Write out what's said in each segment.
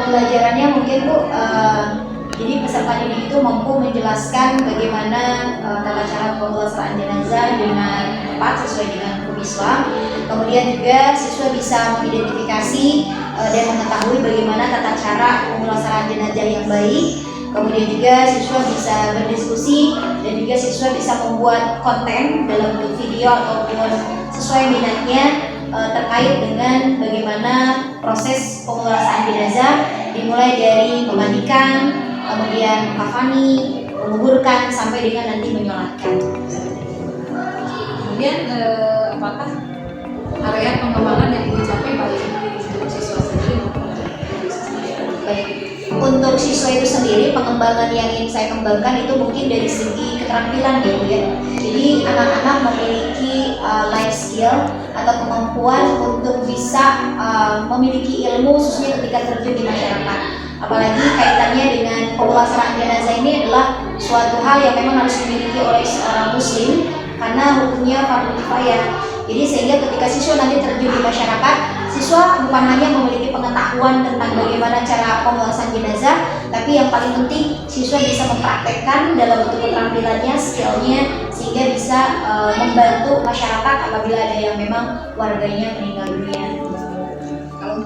pembelajarannya mungkin Bu, jadi peserta didik itu mampu menjelaskan bagaimana tata cara pemulasaraan jenazah dengan tepat sesuai dengan hukum Islam. Kemudian juga siswa bisa mengidentifikasi dan mengetahui bagaimana tata cara pemulasaraan jenazah yang baik. Kemudian juga siswa bisa berdiskusi dan juga siswa bisa membuat konten dalam bentuk video ataupun sesuai minatnya terkait dengan bagaimana proses pemulasaraan jenazah, dimulai dari memandikan, kemudian kafani, menguburkan sampai dengan nanti menyolatkan. Kemudian apakah area pengembangan yang ingin dicapai baik untuk siswa sendiri maupun baik. Untuk siswa itu sendiri, pengembangan yang ingin saya kembangkan itu mungkin dari segi keterampilan ya Bu ya. Jadi anak-anak memiliki life skill atau kemampuan untuk bisa memiliki ilmu khususnya ketika terjun di masyarakat. Apalagi kaitannya dengan pemulasaraan jenazah ini adalah suatu hal yang memang harus dimiliki oleh seorang muslim karena hukumnya fardhu kifayah. Jadi sehingga ketika siswa nanti terjun di masyarakat, siswa bukan hanya memiliki pengetahuan tentang bagaimana cara pemulasaraan jenazah, tapi yang paling penting siswa bisa mempraktekkan dalam bentuk keterampilannya, skillnya, sehingga bisa membantu masyarakat apabila ada yang memang warganya meninggal dunia. Kalau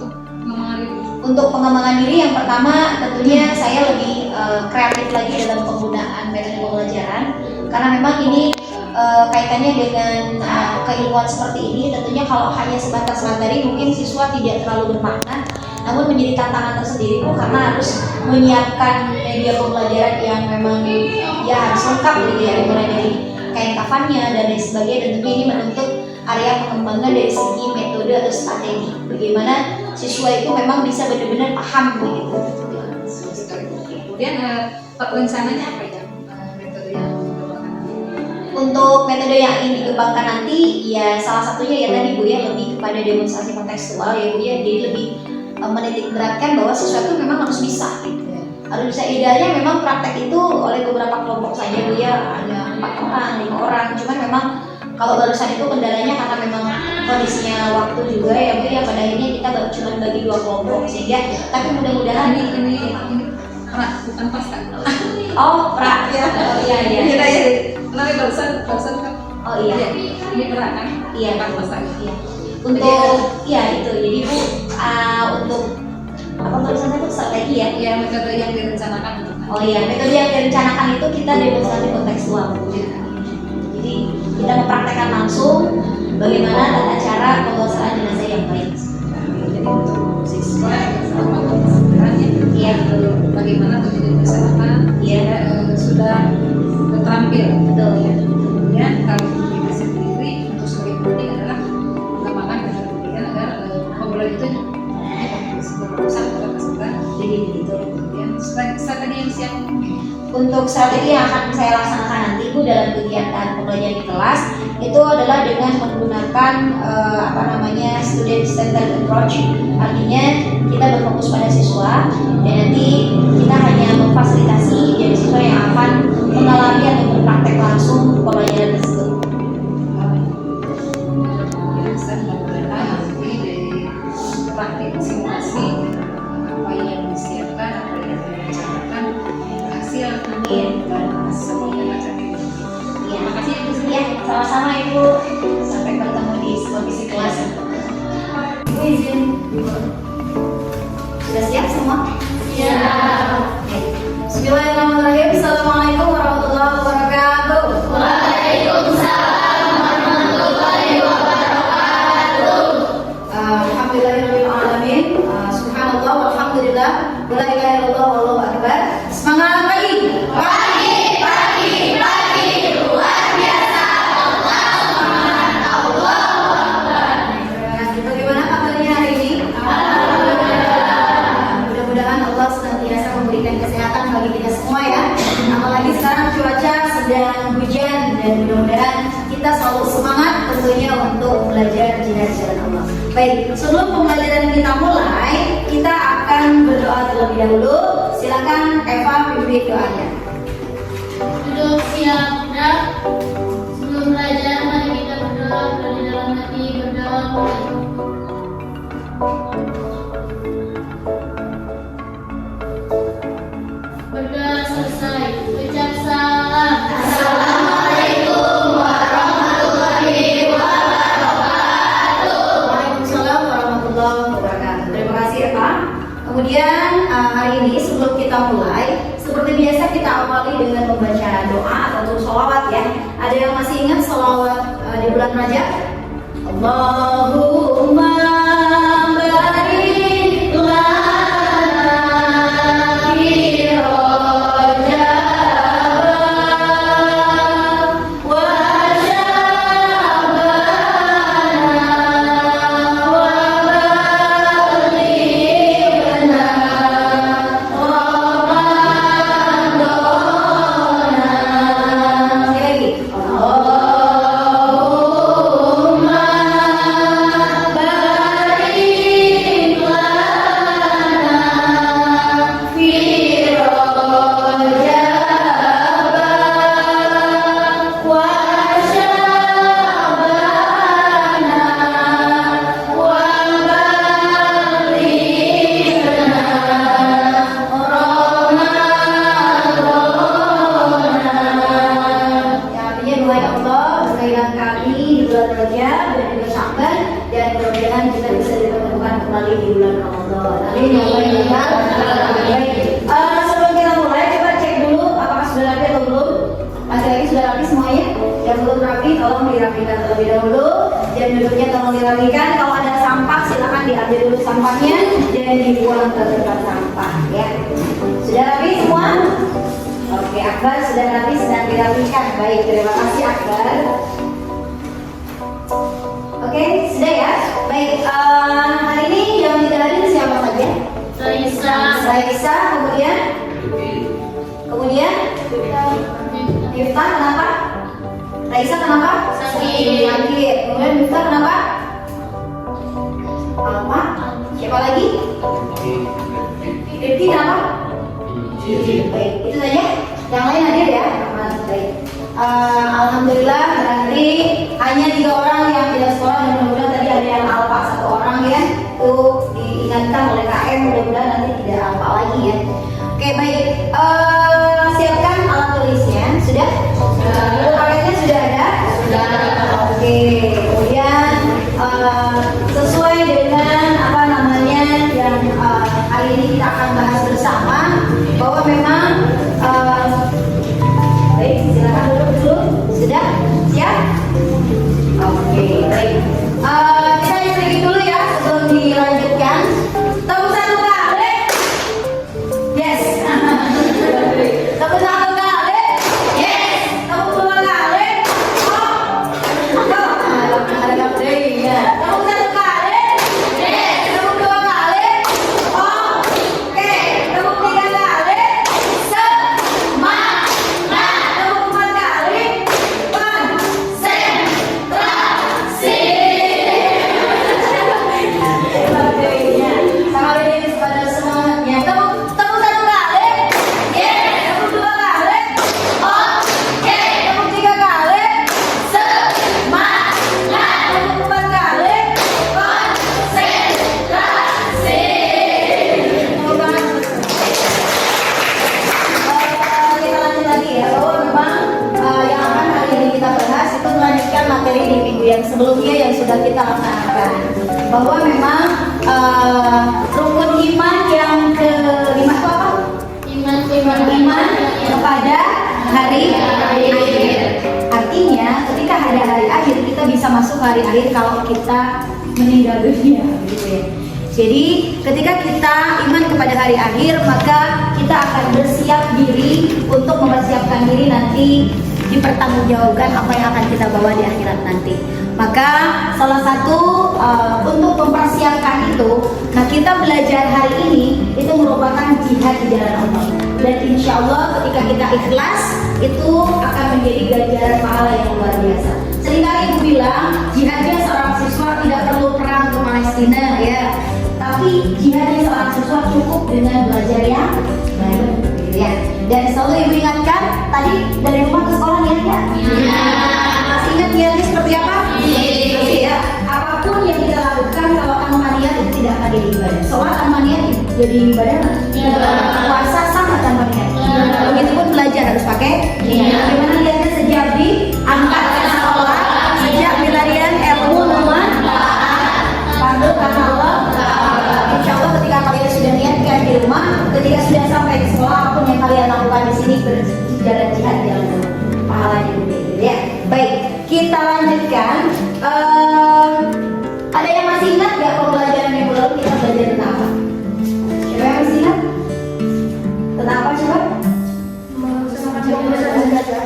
untuk pengembangan diri yang pertama tentunya saya lebih kreatif lagi dalam penggunaan metode pembelajaran karena memang ini kaitannya dengan keilmuan seperti ini. Tentunya kalau hanya sebatas materi mungkin siswa tidak terlalu bermakna, namun menjadi tantangan tersendiri Bu karena harus menyiapkan media pembelajaran yang memang ya harus lengkap gitu ya, mulai dari kain kafannya dan lain sebagainya. Tentunya ini menuntut area pengembangan dari segi metode atau strategi bagaimana siswa itu memang bisa benar-benar paham begitu. Kemudian rencananya apa ya metode yang untuk metode yang ingin dikembangkan nanti ya salah satunya ya tadi Bu ya, lebih kepada demonstrasi kontekstual ya Bu ya, jadi lebih menitik beratkan bahwa siswa itu memang harus bisa gitu ya. Harus bisa, idealnya memang praktek itu oleh beberapa kelompok saja Bu ya, ada 4 orang, 5 orang, cuman memang kalau barusan itu kendalanya karena memang kondisinya waktu juga ya Bu ya, pada akhirnya kita baru cuma bagi 2 kelompok sehingga, tapi mudah-mudahan ini bukan pas kan? Oh, pra ya. Oh iya iya. Kita ya. Nanti barusan kan. Oh iya. Ini pra kan? Iya, kan pas lagi. Iya. Untuk ya itu. Jadi Bu untuk apa barusan itu strategi ya? Iya, metode yang direncanakan untuk. Oh iya, metode yang direncanakan itu kita demonstrasi kontekstual Bu. Jadi kita mempraktekkan langsung bagaimana tata cara pemulasaraan jenazah yang baik. Jadi untuk siswa sebenarnya Iya, bagaimana terjadi masyarakat Iya. Sudah terampil. Betul ya. Kemudian kalau kita sendiri untuk sebagai penting adalah mengembangkan pendidikan agar obrolan itu berusaha kepada peserta. Jadi begitu. Kemudian strategi yang siap untuk strategi yang akan saya laksanakan nanti Bu dalam kegiatan pembelajaran di kelas itu adalah dengan menggunakan student centered approach. Artinya kita berfokus pada siswa dan nanti kita hanya memfasilitasi dari siswa yang akan mengalami atau berpraktek langsung pembelajaran tersebut. bisa menggunakan nanti dari praktik simulasi apa yang disiapkan, apa yang direncanakan, hasil nanti dan semuanya macam ini. Terima kasih Ibu. Ya, sama-sama Ibu. Sampai bertemu di supervisi kelas. Ibu izin. Sudah siap semua? Iya. Bismillahirrahmanirrahim. Assalamualaikum warahmatullahi wabarakatuh. Waalaikumsalam warahmatullahi wabarakatuh. Alhamdulillahirabbil alamin. Subhanallah walhamdulillah. La ilaha illallah wallahu akbar. Semangat pagi. Pagi, luar biasa. Allahu Akbar. Bagaimana kabarnya hari ini? Mudah-mudahan Allah senantiasa memberikan kesehatan bagi kita semua ya. Apalagi sekarang cuaca sedang hujan dan mudah-mudahan kita selalu semangat tentunya untuk belajar jihad jalan Allah. Baik, sebelum pembelajaran kita mulai, kita akan berdoa terlebih dahulu. Silakan Eva pimpin doanya. Duduk siap gerak. Sebelum belajar mari kita berdoa dari dalam hati berdoa. awali dengan membaca doa atau sholawat ya. Ada yang masih ingat sholawat di bulan Rajab? Allahumma barik lana fi Rajab wa Sya'ban wa balighna Ramadana. Sekali lagi. Allahumma barik lana fi Rajab wa Sya'ban wa balighna Ramadana. Ya, artinya doa ya Allah berkaitan kami di bulan Rajab dan juga Sya'ban, dan mudah-mudahan kita bisa dipertemukan kembali di bulan Ramadan. Amin ya Allah ya Rabbal Alamin. Sebelum kita mulai, coba cek dulu apakah sudah rapi atau belum. Laki-laki sudah rapi semuanya? Yang belum rapi tolong dirapikan terlebih dahulu. Jam duduknya tolong dirapikan. Kalau ada sampah silakan diambil dulu sampahnya dan dibuang ke tempat sampah ya. Sudah rapi semua? Oke, Akbar sudah rapi, sedang dirapikan. Baik, terima kasih Akbar. Oke, sudah ya. Baik, hari ini yang tidak hadir siapa saja? Raisa, kemudian Miftah, kenapa? Raisa kenapa? Sakit. Kemudian Miftah kenapa? Apa? Siapa lagi? Rifki kenapa? Baik, itu saja. Yang lain hadir ya? Baik. Alhamdulillah berarti hanya 3 orang yang tidak sekolah, dan mudah-mudahan tadi ada yang alfa 1 orang ya. Itu diingatkan oleh KM, mudah-mudahan nanti tidak alfa lagi ya. Oke baik. Siapkan alat tulisnya, sudah? Buku paketnya sudah ada? Sudah. Oke. Kemudian sesuai dengan apa namanya yang hari ini kita akan bahas bersama, bahwa memang baik, silakan duduk dulu. Sudah? Siap? Oke, baik. Kita istirahat dulu ya sebelum dilanjutkan. Tepuk satu kali. Yes. Tepuk satu kali. Yes. Tepuk 2 kali. Oh. Tepuk 1 kali. Yes. Tepuk 2 kali. Oh. Oke. Tepuk 3 kali. Semangat. Tepuk 4 kali. Konsentrasi. Sama berdiri pada semangatnya. Tepuk 1 kali. Yes. Tepuk 2 kali. Oke. Tepuk 3 kali. Semangat. Tepuk 4 kali. Konsentrasi. Tepuk tangan. Kita lanjut lagi ya, bahwa memang yang akan hari ini kita bahas itu melanjutkan materi di minggu yang sebelumnya yang sudah kita laksanakan, bahwa memang rukun iman yang kelima itu apa? Iman kepada hari akhir. Artinya ketika ada hari akhir kita bisa masuk hari akhir kalau kita meninggal dunia gitu ya. Jadi ketika kita iman kepada hari akhir, maka kita akan bersiap diri untuk mempersiapkan diri nanti dipertanggungjawabkan apa yang akan kita bawa di akhirat nanti. Maka salah satu untuk mempersiapkan itu, nah kita belajar hari ini itu merupakan jihad di jalan Allah. Dan insya Allah ketika kita ikhlas itu akan menjadi ganjaran pahala yang luar biasa. Seringkali ibu bilang jihadnya seorang siswa tidak perlu perang ke Palestina ya, tapi jihadnya seorang siswa cukup dengan belajar yang baik gitu ya. Dan selalu ibu ingatkan tadi dari rumah ke sekolah niat ya. Masih ingat niatnya seperti apa? Masih ya. Apapun yang kita lakukan kalau tanpa niat itu tidak akan jadi ibadah. Sholat tanpa niat jadi ibadah nggak? Puasa sama tanpa niat. Begitupun belajar harus pakai niat. Bagaimana niatnya sejak diangkat ke sekolah, sejak pelarian ilmu bermanfaat, pandu karena Allah. Insya Allah ketika kalian sudah niatkan di rumah, ketika sudah sampai ke sekolah, apapun yang kalian lakukan di sini berjalan jalan jihad jalan pahalanya gede gitu ya. Baik, kita lanjutkan. Ada yang masih ingat nggak pembelajaran minggu lalu kita belajar tentang apa? Siapa yang masih ingat? Tentang apa coba?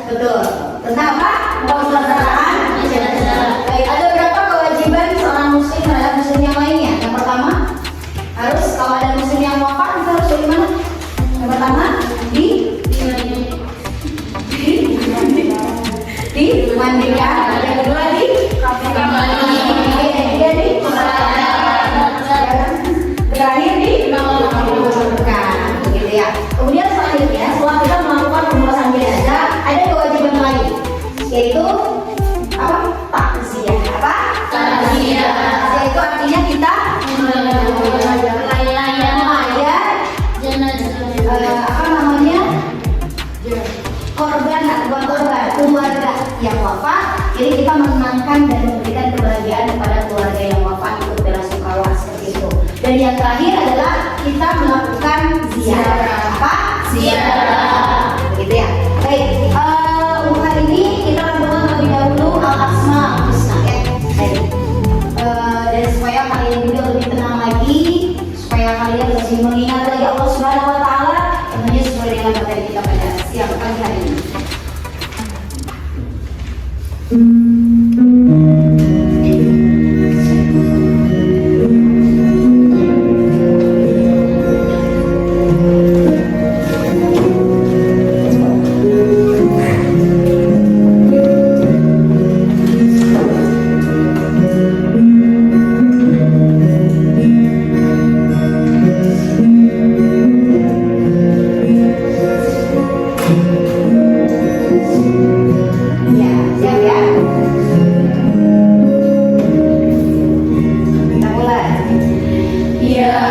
Betul. Tentang apa? Pemeliharaan jenazah. Baik, ada berapa kewajiban seorang muslim terhadap muslim yang lainnya? Yang pertama, harus kalau ada muslim yang wafat kita harus bagaimana? Yang pertama, dimandikan. Yang kedua terakhir dimakamkan, begitu ya. Kemudian selanjutnya setelah kita melakukan pemulasan jenazah, ada kewajiban lain, yaitu apa? Takziah. Apa? Takziah. Yaitu artinya kita apa namanya? Korban atau korban keluarga yang wafat. Jadi kita menenangkan dan memberikan kebahagiaan kepada keluarga yang wafat untuk berasukawa seperti itu. Dan yang terakhir adalah kita melakukan ziarah. Apa? Ziarah. Begitu ya. Baik. Untuk hari ini kita lanjutkan terlebih dahulu al-asma husna ya. Baik. Dan supaya kalian juga lebih tenang lagi, supaya kalian lebih mengingat lagi Allah Subhanahu Wa Taala, tentunya sesuai dengan materi kita pada siang pagi hari ini. Ya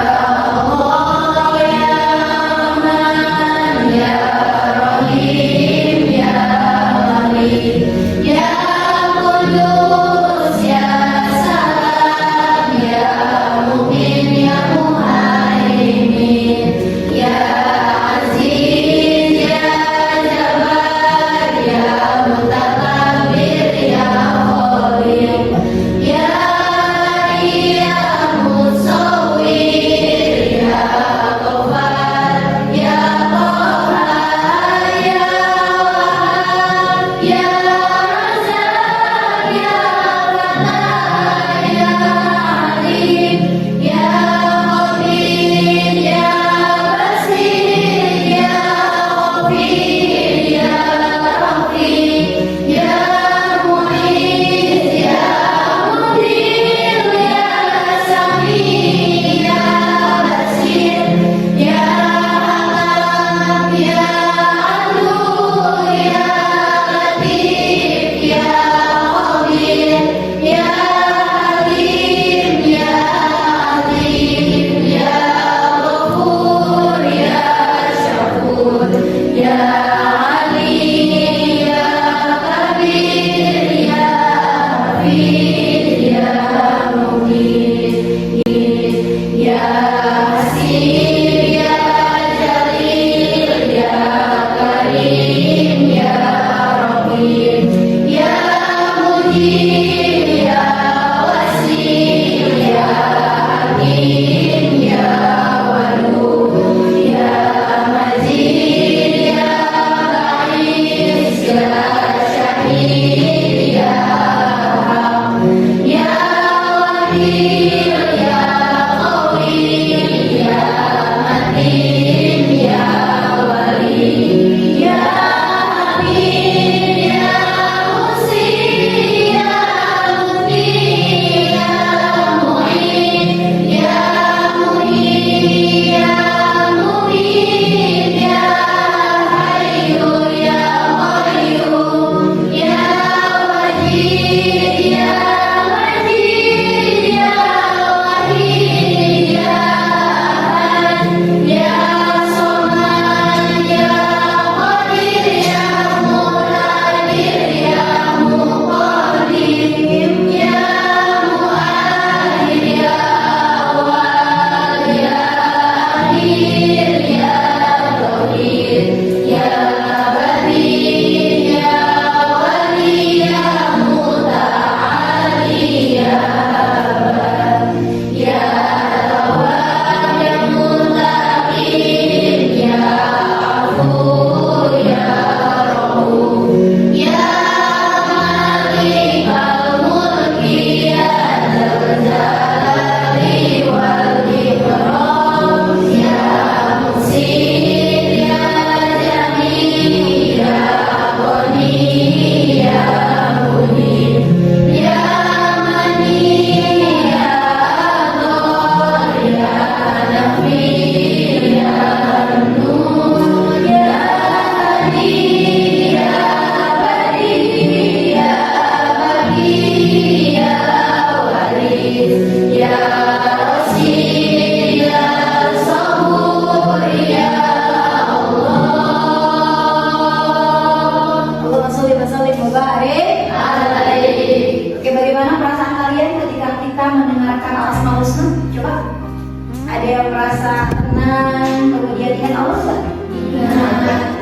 dengan Allah nggak?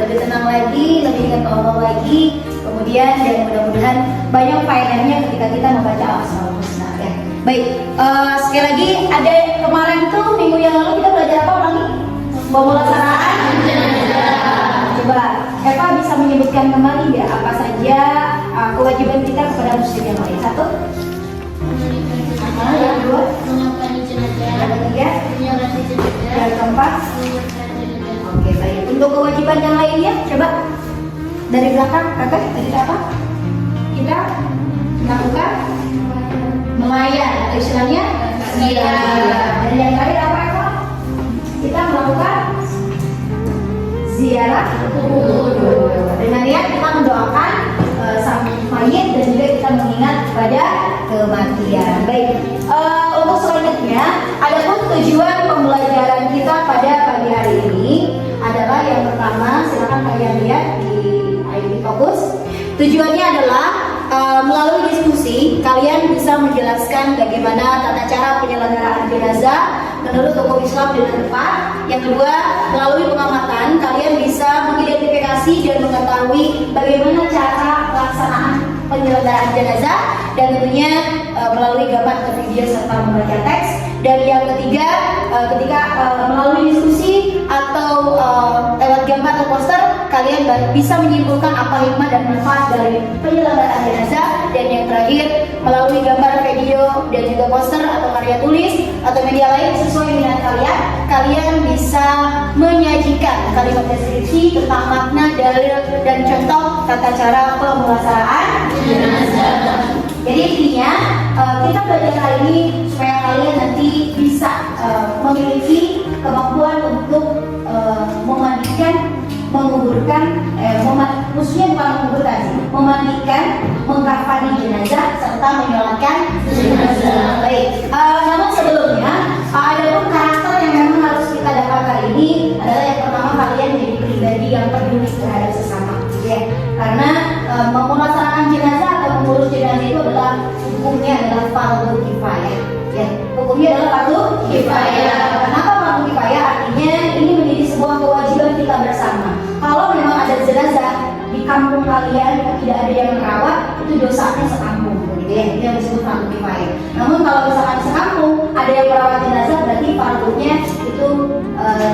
Lebih tenang lagi, lebih ingat Allah lagi. Kemudian dan mudah-mudahan banyak faedahnya ketika kita membaca Al-Asmaul Husna ya. Baik, sekali lagi ada kemarin tuh minggu yang lalu kita belajar apa ulangi? Pemulasaraan. Coba Eva bisa menyebutkan kembali ya apa saja kewajiban kita kepada muslim yang lain. Satu. Yang kedua. Mengampani jenazah. Yang ketiga. Menyolati jenazah. Yang keempat. Menguburkan jenazah. Oke baik. Untuk kewajiban yang lainnya coba dari belakang kakak tadi apa? Kita melakukan melayani atau istilahnya dan yang terakhir apa Eva? Kita melakukan ziarah kubur dengan niat kita mendoakan sang mayit dan juga kita mengingat pada kematian. Baik, untuk selanjutnya adapun tujuan pembelajaran kita pada pagi hari ini adalah yang pertama, silakan kalian lihat di ID Fokus. Tujuannya adalah melalui diskusi kalian bisa menjelaskan bagaimana tata cara penyelenggaraan jenazah menurut hukum Islam dengan tepat. Yang kedua, melalui pengamatan kalian bisa mengidentifikasi dan mengetahui bagaimana cara pelaksanaan penyelenggaraan jenazah dan tentunya melalui gambar atau video serta membaca teks. Dan yang ketiga, ketika melalui diskusi atau lewat gambar atau poster kalian bisa menyimpulkan apa hikmah dan manfaat dari penyelenggaraan jenazah. Dan yang terakhir, melalui gambar, video dan juga poster atau karya tulis atau media lain sesuai minat kalian, kalian bisa menyajikan kalimat deskripsi tentang makna, dalil dan contoh tata cara pemulasaraan jenazah. Jadi intinya kita belajar hari ini supaya kalian nanti bisa memiliki kemampuan untuk memandikan, menguburkan, khususnya bukan menguburkan sih, memandikan, mengkafani jenazah serta menyolatkan jenazah. Baik, namun sebelumnya ada pun karakter yang memang harus kita dapat kali ini adalah yang pertama kalian jadi pribadi yang peduli terhadap sesama, ya. Karena memulasarkan jenazah atau mengurus jenazah itu adalah hukumnya adalah fardhu kifayah, ya. Hukumnya adalah fardhu kifayah. Kenapa fardhu kifayah? Artinya ini menjadi sebuah kewajiban kita bersama. Kalau memang ada jenazah di kampung kalian tidak ada yang merawat, itu dosanya sekampung, begitu ya. Ini yang disebut fardhu kifayah. Namun kalau misalkan sekampung ada yang merawat jenazah, berarti fardhunya itu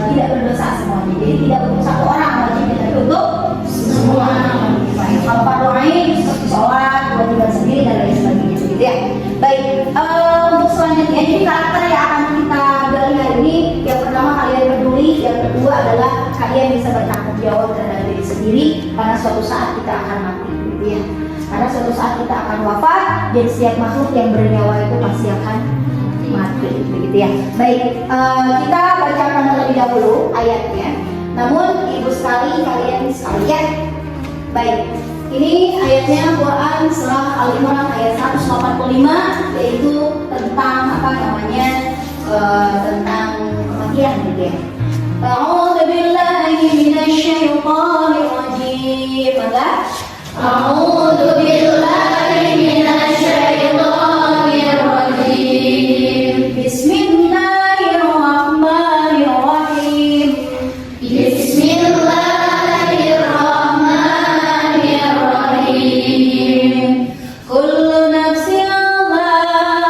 tidak berdosa semuanya. Jadi tidak untuk satu orang wajibnya, tapi untuk semua. Kalau fardhu ain seperti sholat, kewajiban sendiri dan lain sebagainya, begitu ya. Baik, untuk selanjutnya jadi karakter yang akan kita gali hari ini, yang pertama kalian peduli, yang kedua adalah kalian bisa bertanggung jawab terhadap diri sendiri karena suatu saat kita akan mati, gitu ya. Karena suatu saat kita akan wafat dan setiap makhluk yang bernyawa itu pasti akan mati, begitu ya. Baik, kita bacakan terlebih dahulu ayatnya. Namun ibu sekali, kalian sekalian, baik. Ini ayatnya Quran surah Al-Imran ayat 185, yaitu tentang apa namanya tentang kematian, gitu ya. A'udzu billahi minasyaitonir rajim. Maka a'udzu billahi minasyaitonir rajim. Bismillahirrahmanirrahim. Bismillahirrahmanirrahim. Kullu nafsin dha'iqatul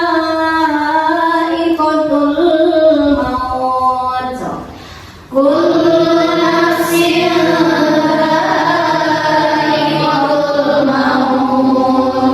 maut. Kullu nafsin dha'iqatul maut.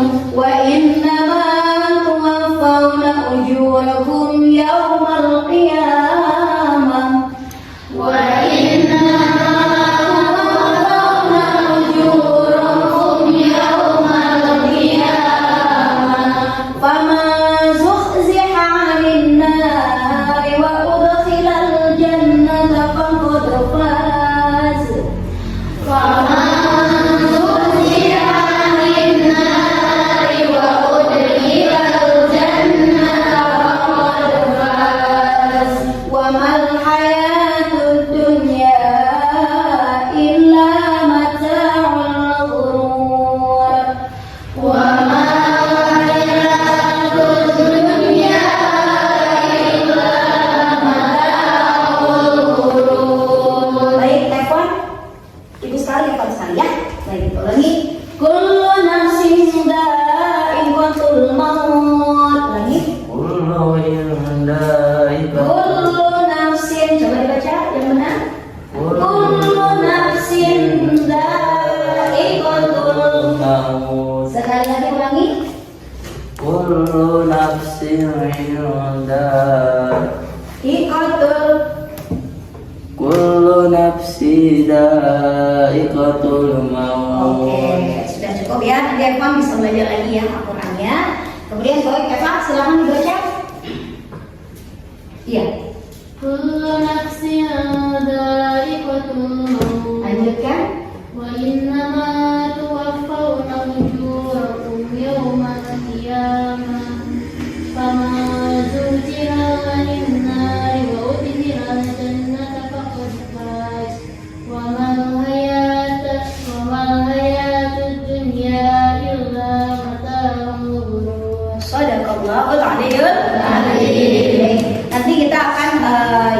Ulangi. Kullu nafsin dha'iqatul maut. Ulangi. Kullu dha'iqatul Kullu nafsin, coba dibaca yang benar. Kullu nafsin dha'iqatul maut. Sekali lagi ulangi. Kullu nafsin Dha'iqatul. Kullu nafsi dha'iqatul maut. Oke, sudah cukup ya. Nanti Eva bisa belajar lagi ya Al-Qur'annya. Kemudian baik Eva, silakan dibaca. Iya. Kullu nafsin dha'iqatul maut. Lanjutkan. Wa innama tuwaffawna ujurakum yawmal qiyamah. Faman zuhziha 'anil nari wa udkhilal jannata faqad faz. Wa mal hayatud dunya illa mata'ul ghurur. Shadaqallahul aliyyul azim. Nanti kita akan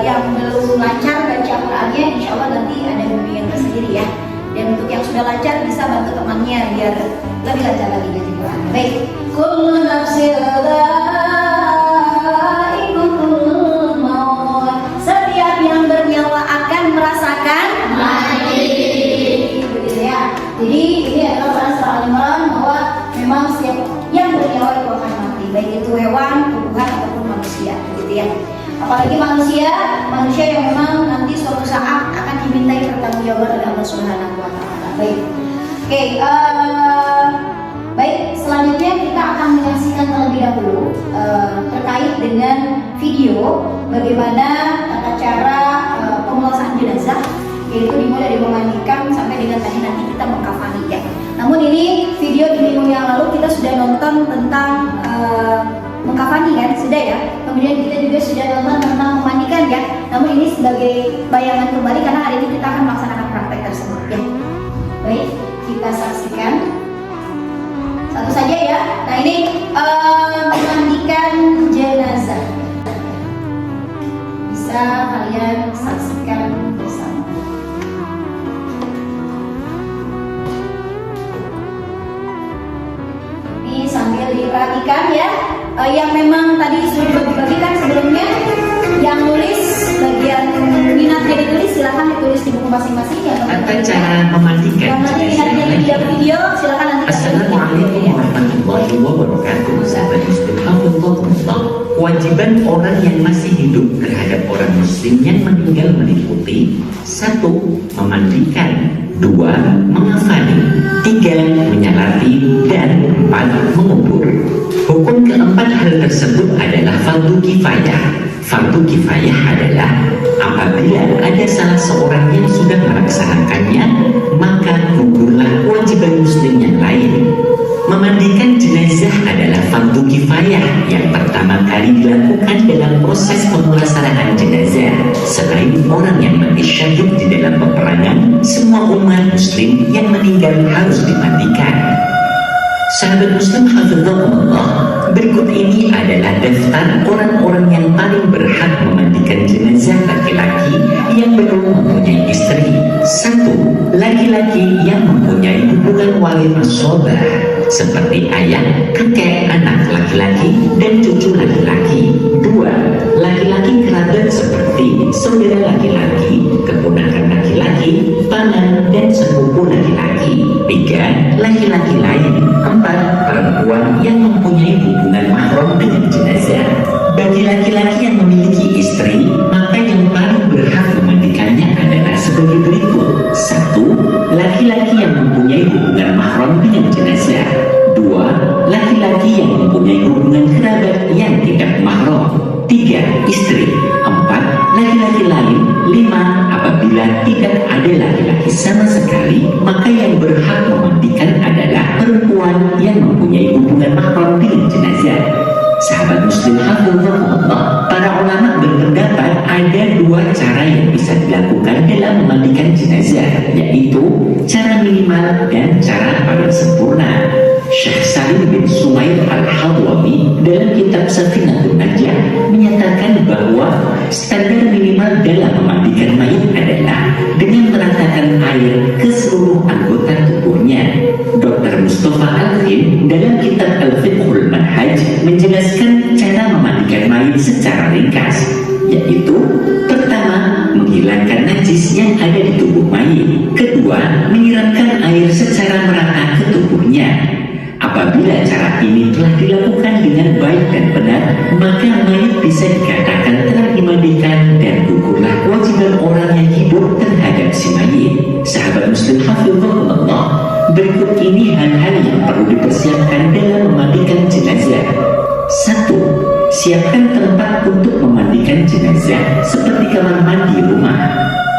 yang belum lancar baca Qurannya, insya Allah nanti ada bimbingan tersendiri ya. Dan untuk yang sudah lancar bisa bantu temannya biar lebih lancar lagi baca Quran. Baik. Kullu nafsin dha'iqatul maut. Setiap yang bernyawa akan merasakan mati. Begitu ya. Jadi ini adalah peran Surah Al-Imran bahwa memang setiap yang bernyawa itu akan mati, baik itu hewan, tumbuhan ataupun manusia, gitu ya. Apalagi manusia yang memang nanti suatu saat akan dimintai pertanggungjawaban oleh Allah Subhanahu wa taala. Baik. Oke, baik, selanjutnya kita akan menyaksikan terlebih dahulu terkait dengan video bagaimana tata cara pemulasaran jenazah, yaitu dimulai dari memandikan sampai dengan tadi nanti kita mengkafani ya. Namun ini video di minggu yang lalu kita sudah nonton tentang mengkafani kan, sudah ya. Kemudian kita juga sudah nonton tentang memandikan ya. Namun ini sebagai bayangan kembali karena hari ini kita akan melaksanakan praktek tersebut ya. Baik, kita saksikan satu saja ya. Nah ini memandikan jenazah. Bisa kalian saksikan bersama. Ini sambil diperhatikan ya. Yang memang tadi sudah dibagikan sebelumnya, yang nulis bagian minatnya ditulis silahkan ditulis di buku masing-masing ya. Tata cara memandikan Yang nanti minatnya di video silahkan nanti. Assalamualaikum warahmatullahi wabarakatuh. Sahabat muslim, hafizahumullah. Kewajiban orang yang masih hidup terhadap orang muslim yang meninggal meliputi: 1. Memandikan, 2. Mengafani, 3. Menyalati, dan 4. Mengubur. Hukum keempat hal tersebut adalah fardu kifayah. Fardu kifayah adalah apabila ada salah seorang yang sudah melaksanakannya, maka gugurlah kewajiban muslim yang lain. Memandikan jenazah adalah fardu kifayah yang pertama kali dilakukan dalam proses pemulasaraan jenazah. Selain orang yang mati syahid di dalam peperangan, semua umat muslim yang meninggal harus dimandikan. Sahabat muslim hafizahumullah, berikut ini adalah daftar orang-orang yang paling berhak memandikan jenazah laki-laki yang belum mempunyai istri. 1. Laki-laki yang mempunyai hubungan wali nasabah seperti ayah, kakek, anak laki-laki, dan cucu laki-laki. 2. Laki-laki kerabat seperti saudara laki-laki, keponakan laki-laki, paman, dan sepupu laki-laki. 3. Laki-laki lain. 4. Perempuan yang mempunyai hubungan mahram dengan jenazah. Bagi laki-laki yang memiliki istri, maka yang paling berhak memandikannya adalah sebagai berikut. 1. Laki-laki yang mempunyai hubungan mahram dengan jenazah. 2. Laki-laki yang mempunyai hubungan kerabat yang tidak mahram. 3. Istri. 4. Laki-laki lain. 5. Apabila tidak ada laki-laki sama sekali, maka yang berhak memandikan adalah perempuan yang mempunyai hubungan mahram dengan jenazah. Sahabat muslim hafizahumullah, para ulama berpendapat ada 2 cara yang bisa dilakukan dalam memandikan jenazah, yaitu cara minimal dan cara paling sempurna. Syekh Salim bin Sumair Al-Hadwami dalam kitab Safinatul Najah menyatakan bahwa standar minimal dalam memandikan mayit adalah dengan meratakan air ke seluruh anggota tubuhnya. Dr. Mustafa Al-Fin dalam kitab Al-Fiqhul Manhaj menjelaskan cara memandikan mayit secara ringkas, yaitu pertama, menghilangkan najis yang ada di tubuh mayit. Kedua, menyiramkan air secara merata ke tubuhnya. Apabila cara ini telah dilakukan dengan baik dan benar, maka mayit bisa dikatakan telah dimandikan dan gugurlah kewajiban orang yang hidup terhadap si mayit. Sahabat Muslim hafizahullah, berikut ini hal-hal yang perlu dipersiapkan dalam memandikan jenazah. 1. Siapkan tempat untuk memandikan jenazah seperti kamar mandi rumah,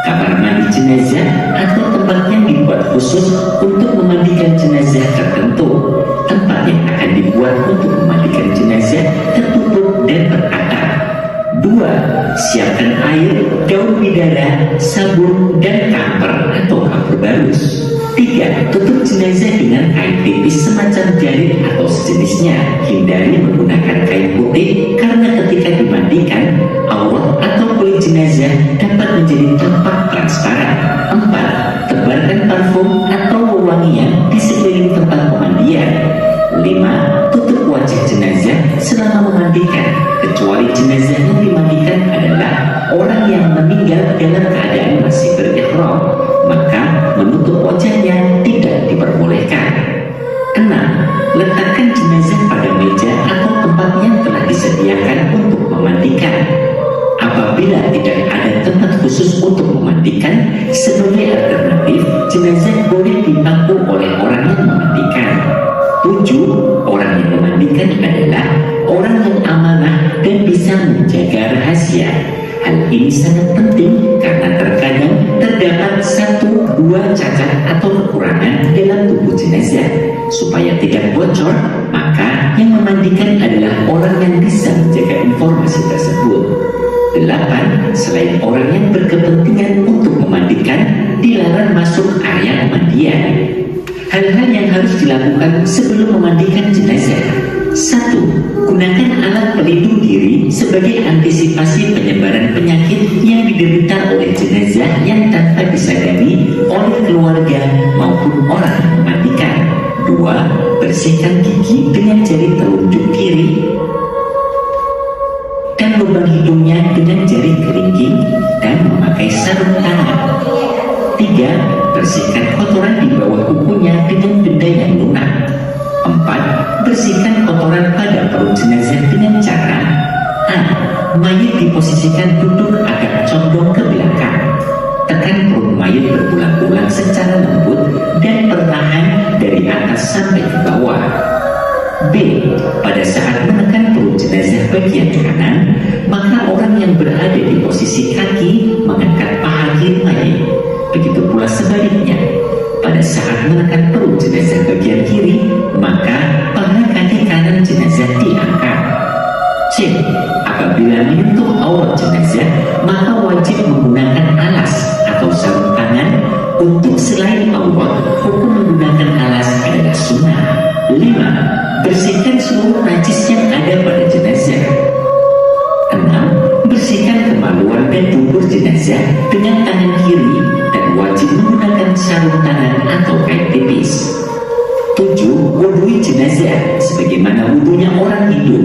kamar mandi jenazah, atau tempat yang dibuat khusus untuk memandikan jenazah tertentu. Tempat yang akan dibuat untuk memandikan jenazah tertutup dan beratap. 2. Siapkan air, daun bidara, sabun, dan kamper atau kamper barus. 3. Tutup jenazah dengan kain tipis semacam jarit atau sejenisnya. Hindari menggunakan kain putih karena ketika dimandikan, aurat atau kulit jenazah dapat menjadi tampak transparan. 4. Tebarkan parfum atau wewangian di sekeliling tempat pemandian. 5. Tutup wajah jenazah selama memandikan, kecuali jenazah yang dimandikan adalah orang yang meninggal dalam keadaan masih berihram, maka menutup wajahnya tidak diperbolehkan. 6. Letakkan jenazah pada meja atau tempat yang telah disediakan untuk memandikan. Apabila tidak ada tempat khusus untuk memandikan, sebagai alternatif, jenazah boleh dipangku oleh orang yang memandikan. 7. Orang yang memandikan adalah orang yang amanah dan bisa menjaga rahasia. Hal ini sangat penting karena terkadang terdapat 1-2 cacat atau kekurangan dalam tubuh jenazah. Supaya tidak bocor, maka yang memandikan adalah orang yang bisa menjaga informasi tersebut. 8. Selain orang yang berkepentingan untuk memandikan, dilarang masuk area pemandian. Hal-hal yang harus dilakukan sebelum memandikan jenazah. 1. Gunakan alat pelindung diri sebagai antisipasi penyebaran penyakit yang diderita oleh jenazah yang tanpa disadari oleh keluarga maupun orang yang memandikan. 2. Bersihkan gigi dengan jari telunjuk kiri dan lubang hidungnya dengan jari kelingking dan memakai sarung tangan. 3. Bersihkan kotoran di bawah kukunya dengan benda yang lunak. 4. Bersihkan kotoran pada perut jenazah dengan cara A. Mayit diposisikan duduk agak condong ke belakang. Tekan perut mayit berulang-ulang secara lembut dan perlahan dari atas sampai ke bawah. B. Pada saat menekan perut jenazah bagian kanan, maka orang yang berada di posisi kaki mengangkat paha kiri mayit. Begitu pula sebaliknya, pada saat menekan perut jenazah bagian kiri, maka paha kaki kanan jenazah diangkat. C. Apabila menyentuh aurat jenazah, maka wajib menggunakan alas atau sarung tangan. Untuk selain aurat, hukum menggunakan alas adalah sunnah. 5. Bersihkan seluruh najis yang ada pada jenazah. 6. Bersihkan kemaluan dan dubur jenazah dengan tangan kiri dan wajib menggunakan sarung tangan atau kain tipis. 7. Wudhui jenazah sebagaimana wudhunya orang hidup.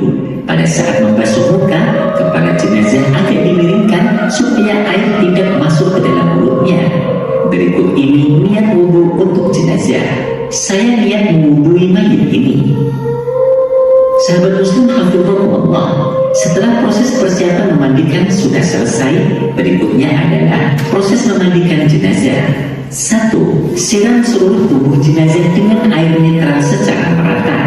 Pada saat membasuh muka, kepala jenazah agak dimiringkan supaya air tidak masuk ke dalam mulutnya. Berikut ini niat wudhu untuk jenazah. Saya niat mewudhui mayit ini. Sahabat Muslim hafizahullah, setelah proses persiapan memandikan sudah selesai, berikutnya adalah proses memandikan jenazah. 1. Siram seluruh tubuh jenazah dengan air netral secara merata.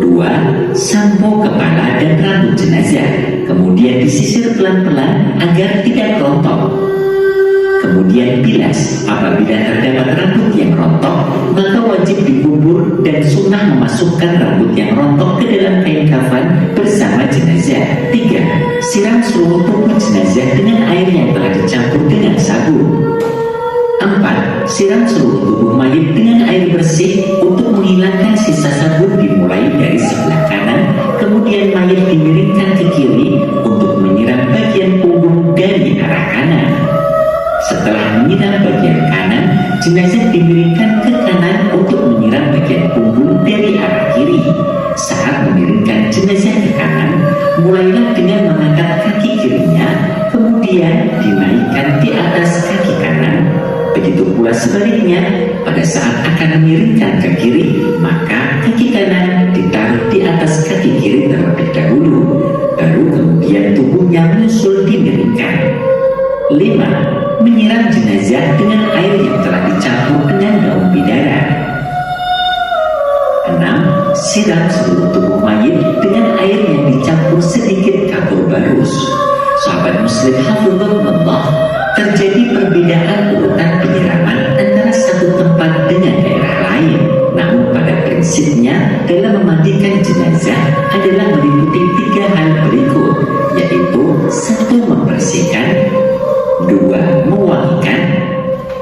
2. Sampo kepala dan rambut jenazah, kemudian disisir pelan-pelan agar tidak rontok. Kemudian bilas. Apabila terdapat rambut yang rontok, maka wajib dikubur dan sunnah memasukkan rambut yang rontok ke dalam kain kafan bersama jenazah. 3. Siram seluruh tubuh jenazah dengan air yang telah dicampur dengan sabun. 4. Siram seluruh tubuh mayit dengan air bersih untuk pula sebaliknya, pada saat akan memiringkan ke kiri, maka kaki kanan ditaruh di atas kaki kiri terlebih dahulu, baru kemudian tubuhnya menyusul dimiringkan. 5. Menyiram jenazah dengan air yang telah dicampur dengan daun bidara. 6. Siram seluruh tubuh mayit dengan air yang dicampur sedikit kapur barus. Sahabat muslim hafizahullah, terjadi perbedaan urutan penyiraman antara satu tempat dengan daerah lain. Namun pada prinsipnya dalam memandikan jenazah adalah meliputi 3 hal berikut, yaitu 1. Membersihkan, 2. Mewangikan,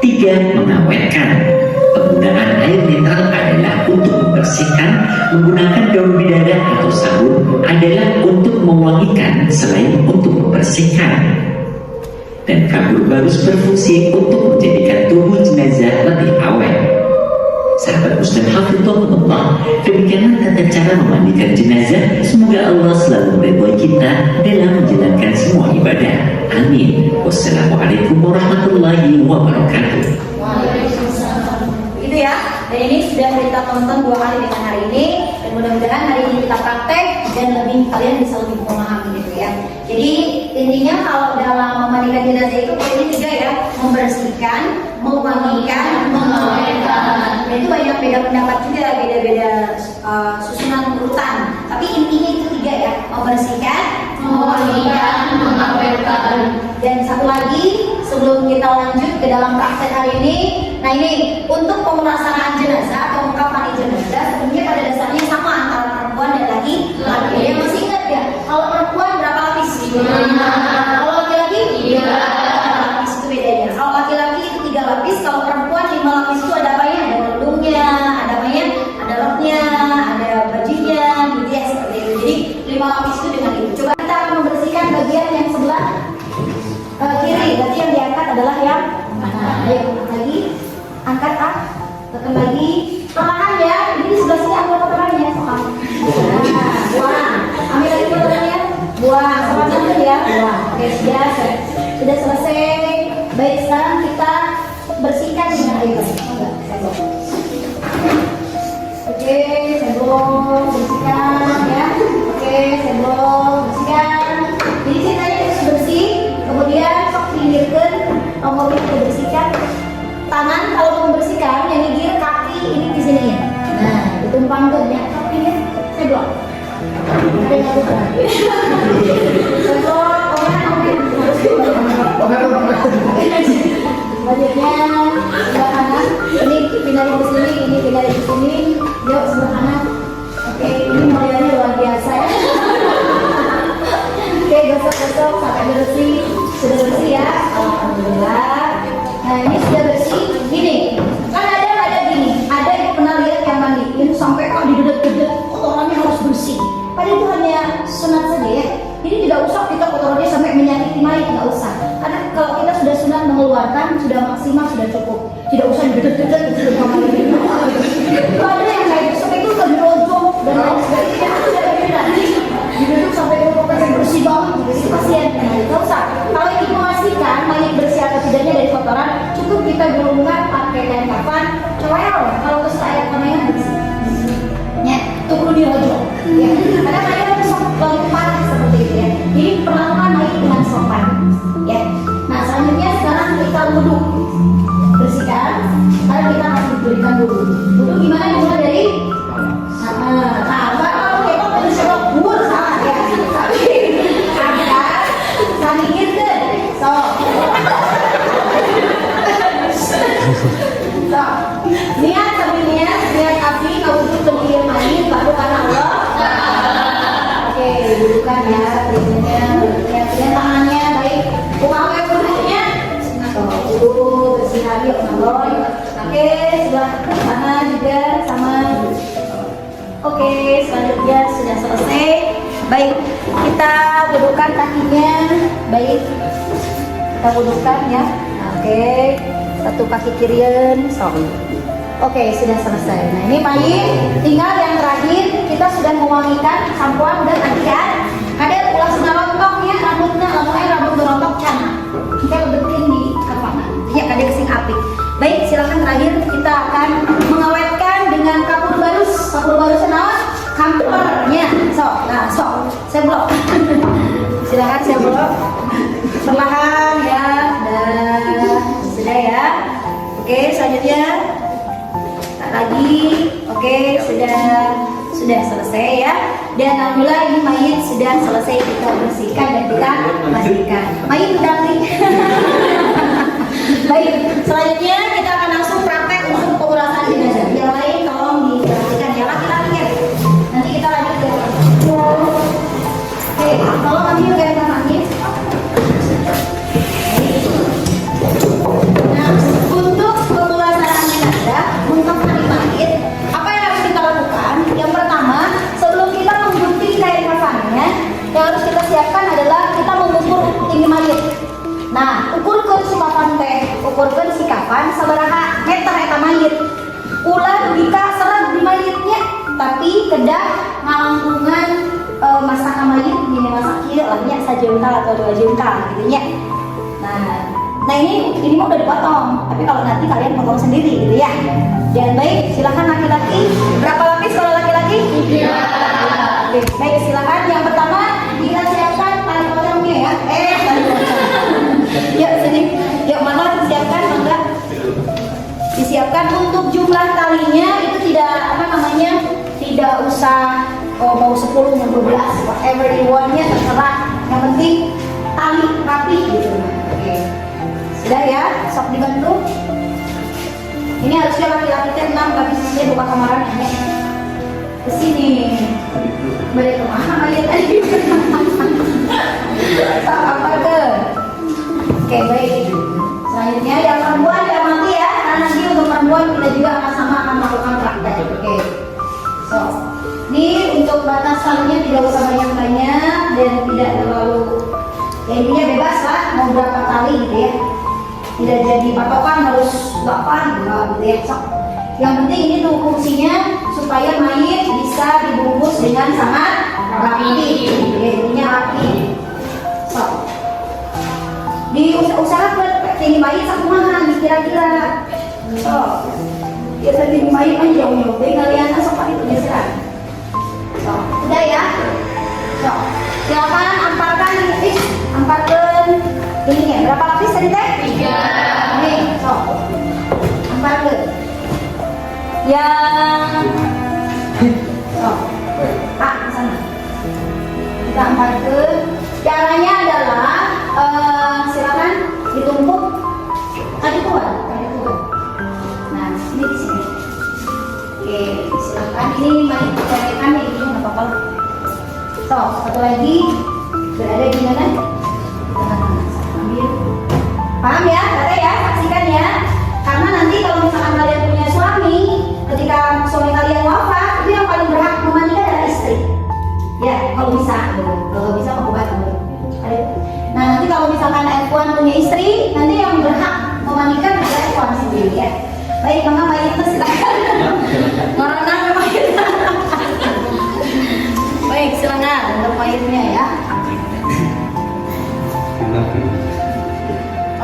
3. Mengawetkan. Penggunaan air netral adalah untuk membersihkan, menggunakan daun bidara atau sabun adalah untuk mewangikan selain untuk membersihkan. Dan kapur barus berfungsi untuk menjadikan tubuh jenazah lebih awet. Sahabat muslim hafizahullah, demikianlah tata cara memandikan jenazah. Semoga Allah selalu meridhai kita dalam menjalankan semua ibadah. Amin. Wassalamualaikum warahmatullahi wabarakatuh. Gitu ya. Dan ini sudah kita tonton 2 kali dengan hari ini, dan mudah-mudahan hari ini kita praktek dan kalian bisa lebih memahami gitu ya. Jadi intinya kalau dalam memandikan jenazah itu poinnya 3 ya: membersihkan, mewangikan, mengawetkan. Dan itu banyak beda pendapat juga, beda-beda susunan urutan. Tapi intinya itu 3 ya: membersihkan, mewangikan, mengawetkan. Dan satu lagi sebelum kita lanjut ke dalam praktek hari ini, nah ini untuk pemelaksanaan jenazah atau mengkafani jenazah sebenarnya pada dasarnya sama antara perempuan dan laki-laki. Ya masih ingat ya? Kalau perempuan berapa lapis? Kalau laki-laki? 3 lapis, itu bedanya. Kalau laki-laki itu 3 lapis, kalau perempuan 5 lapis. Itu ada apanya? Ada kerudungnya, ada apanya? Ada roknya, ada bajunya, gitu ya, seperti itu. Jadi 5 lapis itu dengan itu. Coba kita akan membersihkan bagian yang sebelah kiri. Berarti yang diangkat adalah yang kanan. Ayo lagi, angkat tekan lagi, perlahan ya. Ini di sebelah sini ambil kotorannya, buang. Ambil lagi kotorannya, buang. Sama teman ya, buang. Oke, sudah selesai. Baik, sekarang kita bersihkan dengan air. Oke, sendok bersihkan ya. Oke, sendok bersihkan. Jadi ceritanya harus bersih. Kemudian sok pinggirkan, mau kita bersihkan tangan. Kalau mau membersihkan yang gigir kaki ini di sini ya. Nah, ditumpangkan ya. Sok pinggir, sendok. Ada yang lupa. Sendok, Selanjutnya sebelah kanan. Ini pindahin ke sini, ini pindahin ke sini. Yuk sebelah kanan. Oke, ini modelnya luar biasa ya. Oke, gosok-gosok sampai bersih. Sudah bersih ya, alhamdulillah. Nah ini sudah bersih. Gini, kan ada gini. Ada yang pernah lihat yang mandi ini sampai kalau didedet-dedet kotorannya harus bersih. Padahal itu hanya sunat saja ya. Jadi tidak usah kita kotorannya sampai menyakiti mayat, tidak usah. Karena kalau kita sudah sunat mengeluarkan, sudah maksimal, sudah cukup. Tidak usah didedet-dedet itu ada yang kayak sampai itu udah dirojok dan lain sebagainya. Itu udah beda. Diduduk sampai kotorannya bersih banget, itu kasihan. Tidak usah. Kalau ingin memastikan mayat bersih atau tidaknya dari kotoran, cukup kita gulungkan pakai kain kafan, cowel. Kalau terus air kononnya bersih. Ya, itu perlu dirojok. Ya, karena mayat harus lompat seperti itu ya. Jadi perlakukan mayat dengan sopan. Ya. Nah selanjutnya sekarang kita wudhu. Bersihkan. Sekarang kita harus diberikan wudhu. Wudhu gimana? Dimulai dari kalau kita berusaha bubur salah ya. Tapi angkat, sambil so. Niat sambil niat api kau wudhu berdiri mayat baru karena Allah. Oke, dudukan ya, berikutnya lihat tangannya baik. Buka wudhunya. Wudhu bersih lagi, Oke, sebelah kanan juga sama. Oke, selanjutnya sudah selesai. Baik, kita wudhukan kakinya. Baik, kita wudhukan ya. Oke, satu kaki kirian, Oke, sudah selesai. Nah ini mayit, tinggal yang terakhir kita sudah mewangikan sampoan dan antian. Ada ulas rontok ya, rambut berontok cana. Kita lebetin di kapangan. Ya, ada kesing apik. Baik, silakan terakhir kita akan mengawetkan dengan kapur barus. Kapur barus naon? Kampernya. Saya blok. Silakan saya blok. Perlahan ya. Sudah ya. Oke, selanjutnya. Tak lagi. Oke, sudah selesai ya. Dan alhamdulillah ini mayit sudah selesai kita bersihkan dan kita mandikan. Mayit udah nih. Baik, selanjutnya kita akan langsung praktek untuk pengurasan jenazah. Yang lain tolong diperhatikan ya, laki-laki ya. Nanti kita lanjut ke oke, tolong ambil kayak tangannya. Nah, untuk pengurasan jenazah, untuk mandi mayit, apa yang harus kita lakukan? Yang pertama, sebelum kita menggunting kain kafannya, yang harus kita siapkan adalah kita mengukur tinggi mayit. Nah, ukurkan si kapan teh, ukurkan si kapan sabaraha meter eta mayit. Ulah bisa serang di mayitnya, tapi kedah ngalangkungan masakan mayit ini masak kieu lahnya sajengkal atau 2 jengkal gitu nya. Nah ini mah udah dipotong, tapi kalau nanti kalian potong sendiri gitu ya. Dan baik, silakan laki-laki. Berapa lapis kalau laki-laki? 3. Baik, silakan. Yang pertama kita siapkan tali pocongnya ya. Tali pocong. Yuk sini, yuk mana disiapkan enggak? Disiapkan untuk jumlah talinya itu tidak usah mau 10 mau 12 whatever you want-nya terserah. Yang penting tali rapi gitu. Oke. Sudah ya, sok dibantu. Ini harusnya laki-laki 6 tapi sisanya buka kamaran ya. Kesini. Balik kemana mayat tadi? Apa ke? Oke, baik. Selanjutnya yang perempuan diamati ya, karena nanti untuk perempuan kita juga akan melakukan praktek. Oke. So, ini untuk batas talinya tidak usah banyak-banyak dan tidak terlalu ya intinya bebas lah mau berapa tali gitu ya. Tidak jadi patokan harus 8 gitu ya. So, yang penting ini tuh fungsinya supaya mayit bisa dibungkus dengan sangat rapi. Ya, intinya rapi. So, diusahakan tinggi mayit sakumaha kira-kira. So, biasa tinggi mayit aja jauh-jauh. Baik kalian asokan itu geseran. So, udah ya. So, silakan amparkan ini ya. Berapa lapis tadi teh? 3. Nih, so, amparkan. Yang so, sana. Kita amparkan. Caranya adalah silakan ditumpuk tadi tuan. Nah, ini di sini. Oke, silakan. Ini mayit dicairkan ya, ini nggak apa-apa. So, satu lagi berada di mana? Ambil. Paham ya, kata ya, saksikan ya. Karena nanti kalau misalkan kalian punya suami, ketika suami kalian wafat, itu yang paling berhak memandikan adalah istri. Ya, kalau bisa obat. Nah, nanti kalau misalkan F1 punya istri, nanti yang berhak memandikan adalah F1 sendiri ya. Baik, maka mayitnya silakan. Merenang mayitnya. Baik, silakan untuk mayitnya ya.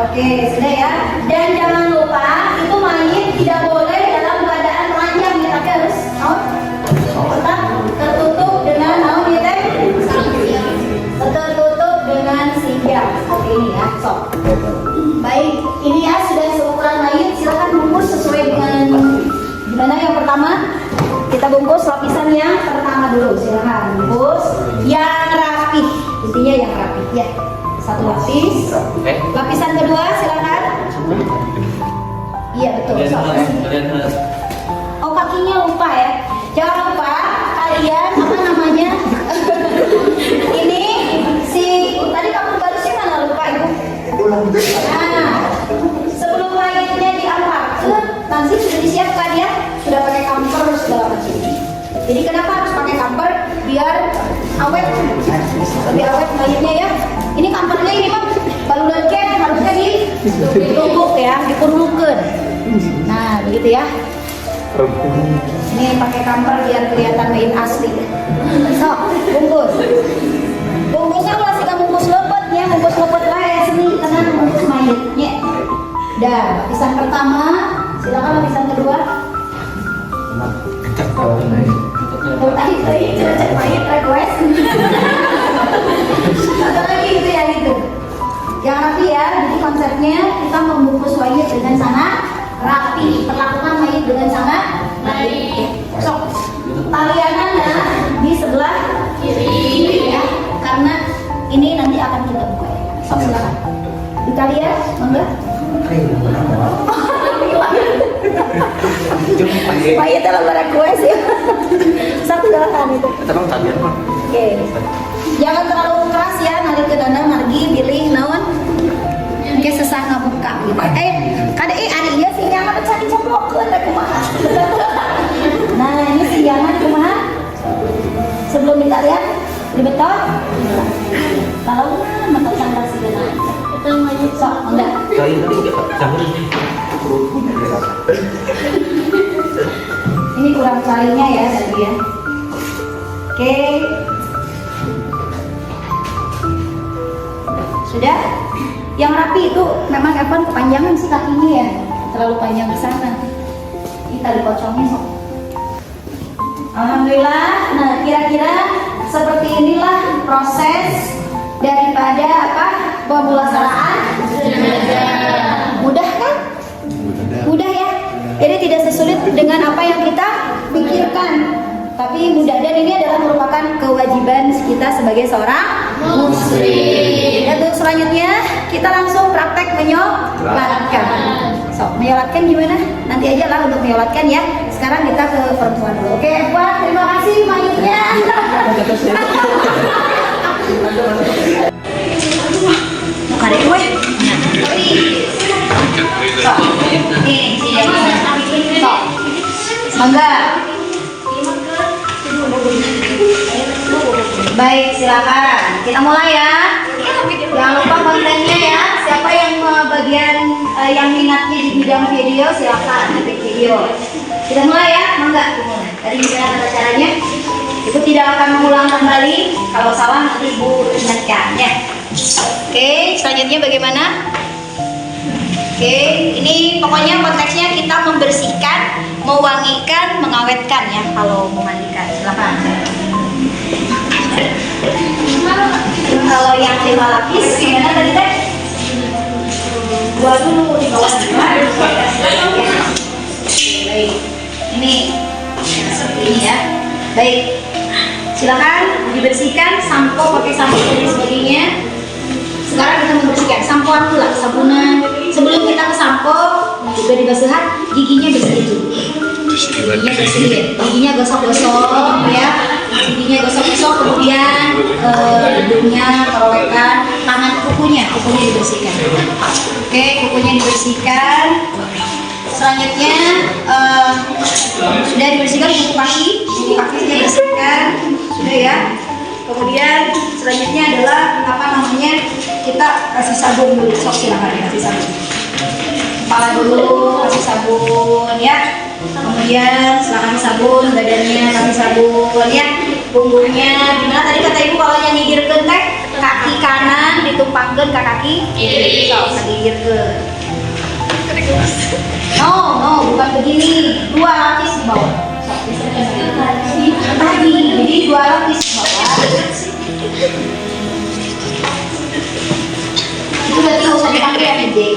Oke, sudah ya. Dan jangan lupa itu mayit tidak boleh dalam keadaan telanjang ya, tapi harus tetap tertutup dengan naon ya teh? Tertutup dengan singgah seperti ini ya. So, baik, ini ya sudah seukuran mayit. Silakan bungkus sesuai dengan gimana. Yang pertama kita bungkus lapisan yang pertama dulu. Silakan bungkus yang rapi, intinya yang rapi ya. 1 lapis. Lapisan kedua silakan. Iya betul. So, oh kakinya lupa ya. Jangan lupa kalian apa namanya? Ini si tadi kamu barusnya mana lupa ibu? Nah, sebelum mayitnya diamparkan, nanti sudah disiapkan ya, sudah pakai kamper segala macam. Jadi kenapa harus pakai kamper? Biar awet, lebih awet mayitnya ya. Ini kampernya ini mah baludan cat harusnya ditumpuk ya, dipurnukeun. Nah begitu ya. Ini pakai kamper biar kelihatan mayit asli. So, bungkus. Bungkusnya kalau sih bungkus lepet ya, bungkus lepet lah ya sini karena bungkus mayitnya. Udah, lapisan pertama, silakan lapisan kedua. Tadi cek request. Satu lagi gitu ya gitu. Yang rapi ya, jadi konsepnya kita membungkus mayit dengan sangat rapi, perlakukan mayit dengan sangat baik. Sok, taliannya di sebelah kiri ya, karena ini nanti akan kita buka. Sok silakan. Dikali ya, mangga. Mayit dalam request ya. Satu silakan itu. Tenang talian mah. Oke. Jangan terlalu keras ya, narik ke dana margi pilih naon. Oke, sesah ngabuka gitu. Kada ada iya sih yang ada cari coplokeun da kumaha. Nah, ini siangan kumaha? Sebelum kita lihat di beton. Kalau mentok sandal sih dana. Itu maju sok enggak. Kain tadi campur. Ini kurang carinya ya tadi ya. Oke. Sudah? Yang rapi itu memang Evan kepanjangan sih kakinya ya, terlalu panjang ke sana. Ini tali pocongnya kok. Alhamdulillah. Nah, kira-kira seperti inilah proses daripada apa? Pemulasaraan. Mudah kan? Mudah ya. Jadi tidak sesulit dengan apa yang kita pikirkan. Tapi mudah, dan ini adalah merupakan kewajiban kita sebagai seorang muslim. Dan untuk selanjutnya kita langsung praktek menyolatkan. So, menyolatkan gimana? Nanti aja lah untuk menyolatkan ya. Sekarang kita ke perempuan dulu. Oke, Evan, terima kasih mayitnya. Mau kade gue? So, nih, so, mangga. Baik, silakan. Kita mulai ya. Jangan lupa kontennya ya. Siapa yang bagian yang minatnya di bidang video, silakan ketik video. Kita mulai ya, mangga. Tadi gimana tata caranya? Ibu tidak akan mengulang kembali. Kalau salah nanti Ibu ingatkan ya. Oke, selanjutnya bagaimana? Oke, ini pokoknya konteksnya kita membersihkan, mewangikan, mengawetkan ya. Kalau memandikan, silakan. Kalau yang 5 lapis, gimana tadi teh? 2 dulu di bawah 5. Baik, ini seperti ini ya. Baik, silakan dibersihkan, sampo pakai sampo dan sebagainya. Sekarang kita membersihkan sampoan dulu lah, sabungan. Sebelum kita ke sampo, juga dibasuhan, giginya bersihin dulu. Giginya bersihin, giginya gosok-gosok ya. Giginya gosok-gosok, kemudian hidungnya kerolekan, tangan kukunya dibersihkan. Oke, kukunya dibersihkan. Selanjutnya sudah dibersihkan kuku kakinya dibersihkan, sudah ya. Kemudian selanjutnya adalah apa namanya, kita kasih sabun dulu. Sok silakan kasih sabun. Kepala dulu kasih sabun ya. Kemudian silakan sabun, badannya kasih sabun ya. Punggungnya gimana tadi kata Ibu kalau yang ngigirkeun teh kaki kanan ditumpangkeun ke kaki kiri. Sok ngigirkeun. No, bukan begini. 2 lapis di bawah. Tadi, jadi 2 lapis di bawah. Itu berarti nggak usah dipakai ya, Dede.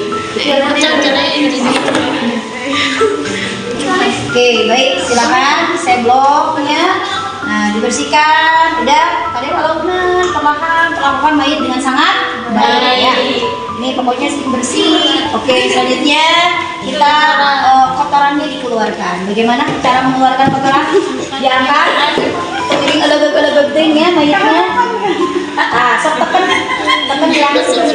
Oke, baik, silakan. Saya bloknya. Nah, dibersihkan. Udah, kalian walaupun perlahan perlakukan mayit dengan sangat baik ya. Ini pokoknya bersih. Oke, selanjutnya kita kotorannya dikeluarkan. Bagaimana cara mengeluarkan kotoran? Diangkat. Ini alag-alag ya mayitnya. Ah, sok tekan langsung.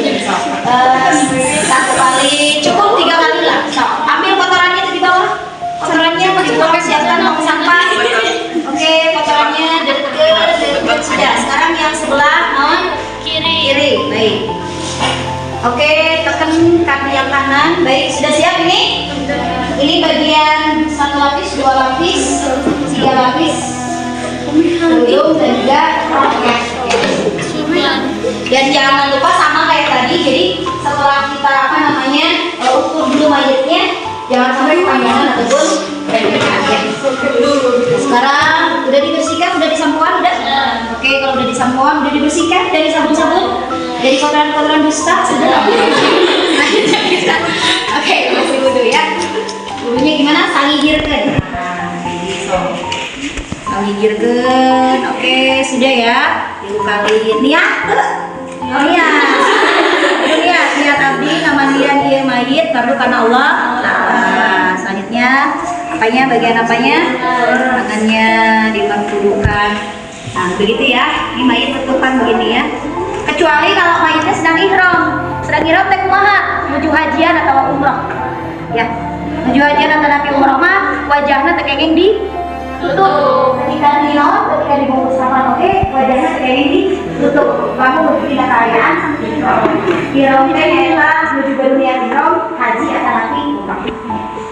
Satu kali, cukup 3 kali lah. Sok, ambil kotorannya itu di bawah. Kotorannya masih siapkan mau sampah. Oke, kotorannya deket sudah. Sekarang yang sebelah kiri. Baik. Oke, tekan kaki yang kanan. Baik, sudah siap ini? Ini bagian 1 lapis, 2 lapis, 3 lapis. Belum dan juga dan jangan lupa sama kayak tadi. Jadi setelah kita ukur dulu mayatnya jangan sampai kepanjangan ataupun pendekkan ya. Sekarang udah dibersihkan, udah disampuan, udah. Oke, kalau udah disampuan, udah dibersihkan dari sabun-sabun, dari kotoran-kotoran dusta, sudah. Lanjutnya kita. Oke, masih wudhu ya. Wudhunya gimana? Salihirkeun. Nah, so. Salihirkeun. Oke, sudah ya. Diukalin niat. Oh iya. Niat abdi nama dia mayit baru karena Allah. Nah, selanjutnya apanya, bagian apanya? Tangannya dipertuduhkan. Nah, begitu ya. Ini mayit tertutupan begini ya. Kecuali kalau mayitnya sedang ihram. Sedang ihram teh kumaha? Menuju hajian atau umroh. Ya. Menuju hajian atau nabi umroh mah wajahnya tekengeng ditutup. Ketika dibungkus sama oke, wajahnya tekengeng ditutup. Kamu menuju tidak keayaan ihram teh nyaeta menuju dunia ihram haji atau nabi umroh.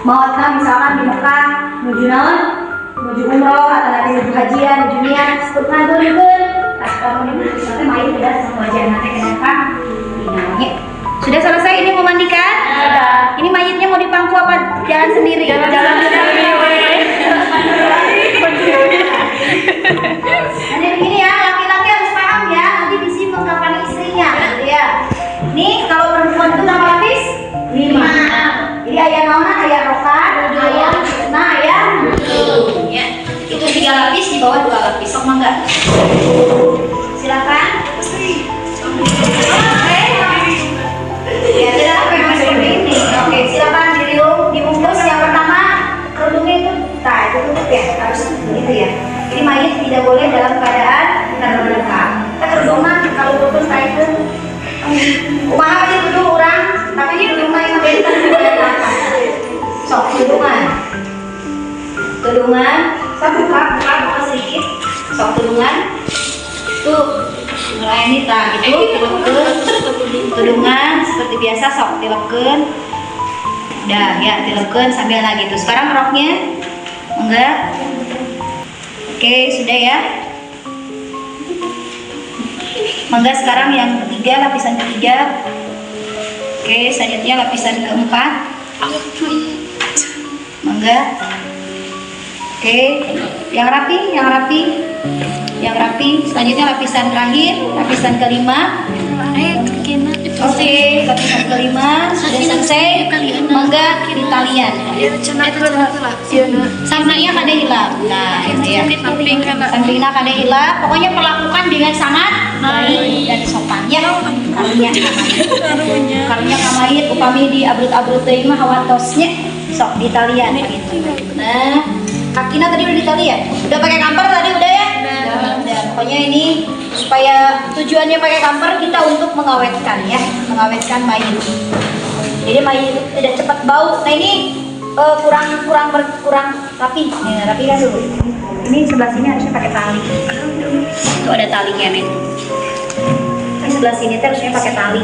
Mautna misalkan di Mekah menuju naon? Menuju umroh atau nabi menuju hajian, menuju niat, sebut ngadulkeun. Tas kamu ini nanti main tidak sama wajahnya teh kenapa? Dinanya. Sudah selesai ini mau mandikan? Sudah. Ini mayitnya mau dipangku apa jalan sendiri? Jalan sendiri. Nanti begini ya, laki-laki harus paham ya. Nanti bisa mengkapan istrinya, gitu ya. Nih kalau perempuan itu berapa lapis? 5. Jadi ayah naona, ayah rokan, ayah nah ayah ya. Itu 3 lapis di bawah 2 lapis. Sok mangga. Silakan. Ya, tidak apa yang seperti ini. Oke, silakan dibungkus. Yang pertama kerudungnya itu, nah itu tutup ya, harus begitu ya. Jadi mayit tidak boleh dalam keadaan terbuka. Kerudungan kalau putus itu, kumaha sih kerudung orang, tapi kerudungan yang beda tidak apa. Sok kerudungan, sok buka sedikit. Sok kerudungan, tuh. Mulai ini tak gitu, tudungan seperti biasa sok tilepkeun. Udah ya tilepkeun sambil lagi gitu. Sekarang roknya enggak. Oke, sudah ya. Mangga sekarang yang ketiga, lapisan ketiga. Oke, selanjutnya lapisan keempat. Mangga. Oke, yang rapi. Selanjutnya lapisan terakhir, lapisan kelima. Oke, lapisan kelima sudah selesai. Mangga di talian. Sampingnya kada hilang. Nah, itu ya. Sampingnya kada hilang. Pokoknya perlakukan dengan sangat baik dan sopan ya. Karunya kamayit upami di abrut-abrut teh mah hawatosnya sok di talian gitu. Nah, kakinya tadi udah di talian. Udah pakai kamper tadi udah ya? Udah. Pokoknya ini supaya tujuannya pakai kamper kita untuk mengawetkan ya, mengawetkan mayit. Jadi mayit tidak cepat bau. Nah ini kurang rapi. Nih, rapi kan dulu. Ini sebelah sini harusnya pakai tali. Itu ada talinya nih. Ini sebelah sini harusnya pakai tali.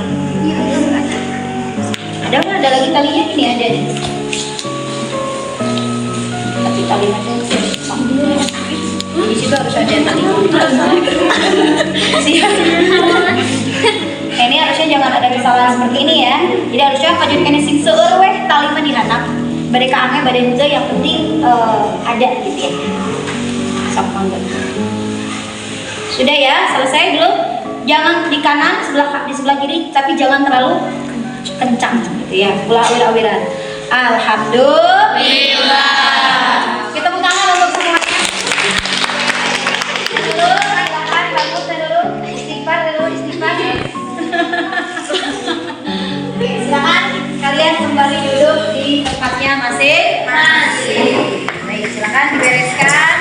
Ada lagi talinya ini ada nih. Tapi tali aja. Di situ harus ada tali. Ini harusnya jangan ada kesalahan seperti ini ya. Jadi harusnya kajut kene sing seueur weh tali mah dihanap. Bade ka angge bade henteu yang penting ada gitu ya. Sok mangga. Sudah ya, selesai belum? Jangan di kanan di sebelah kiri tapi jangan terlalu kencang gitu ya. Ulah awir-awiran. Alhamdulillah. Kita tepuk tangan untuk semuanya. Silakan kalian kembali duduk di tempatnya masing-masing. Baik, silakan dibereskan.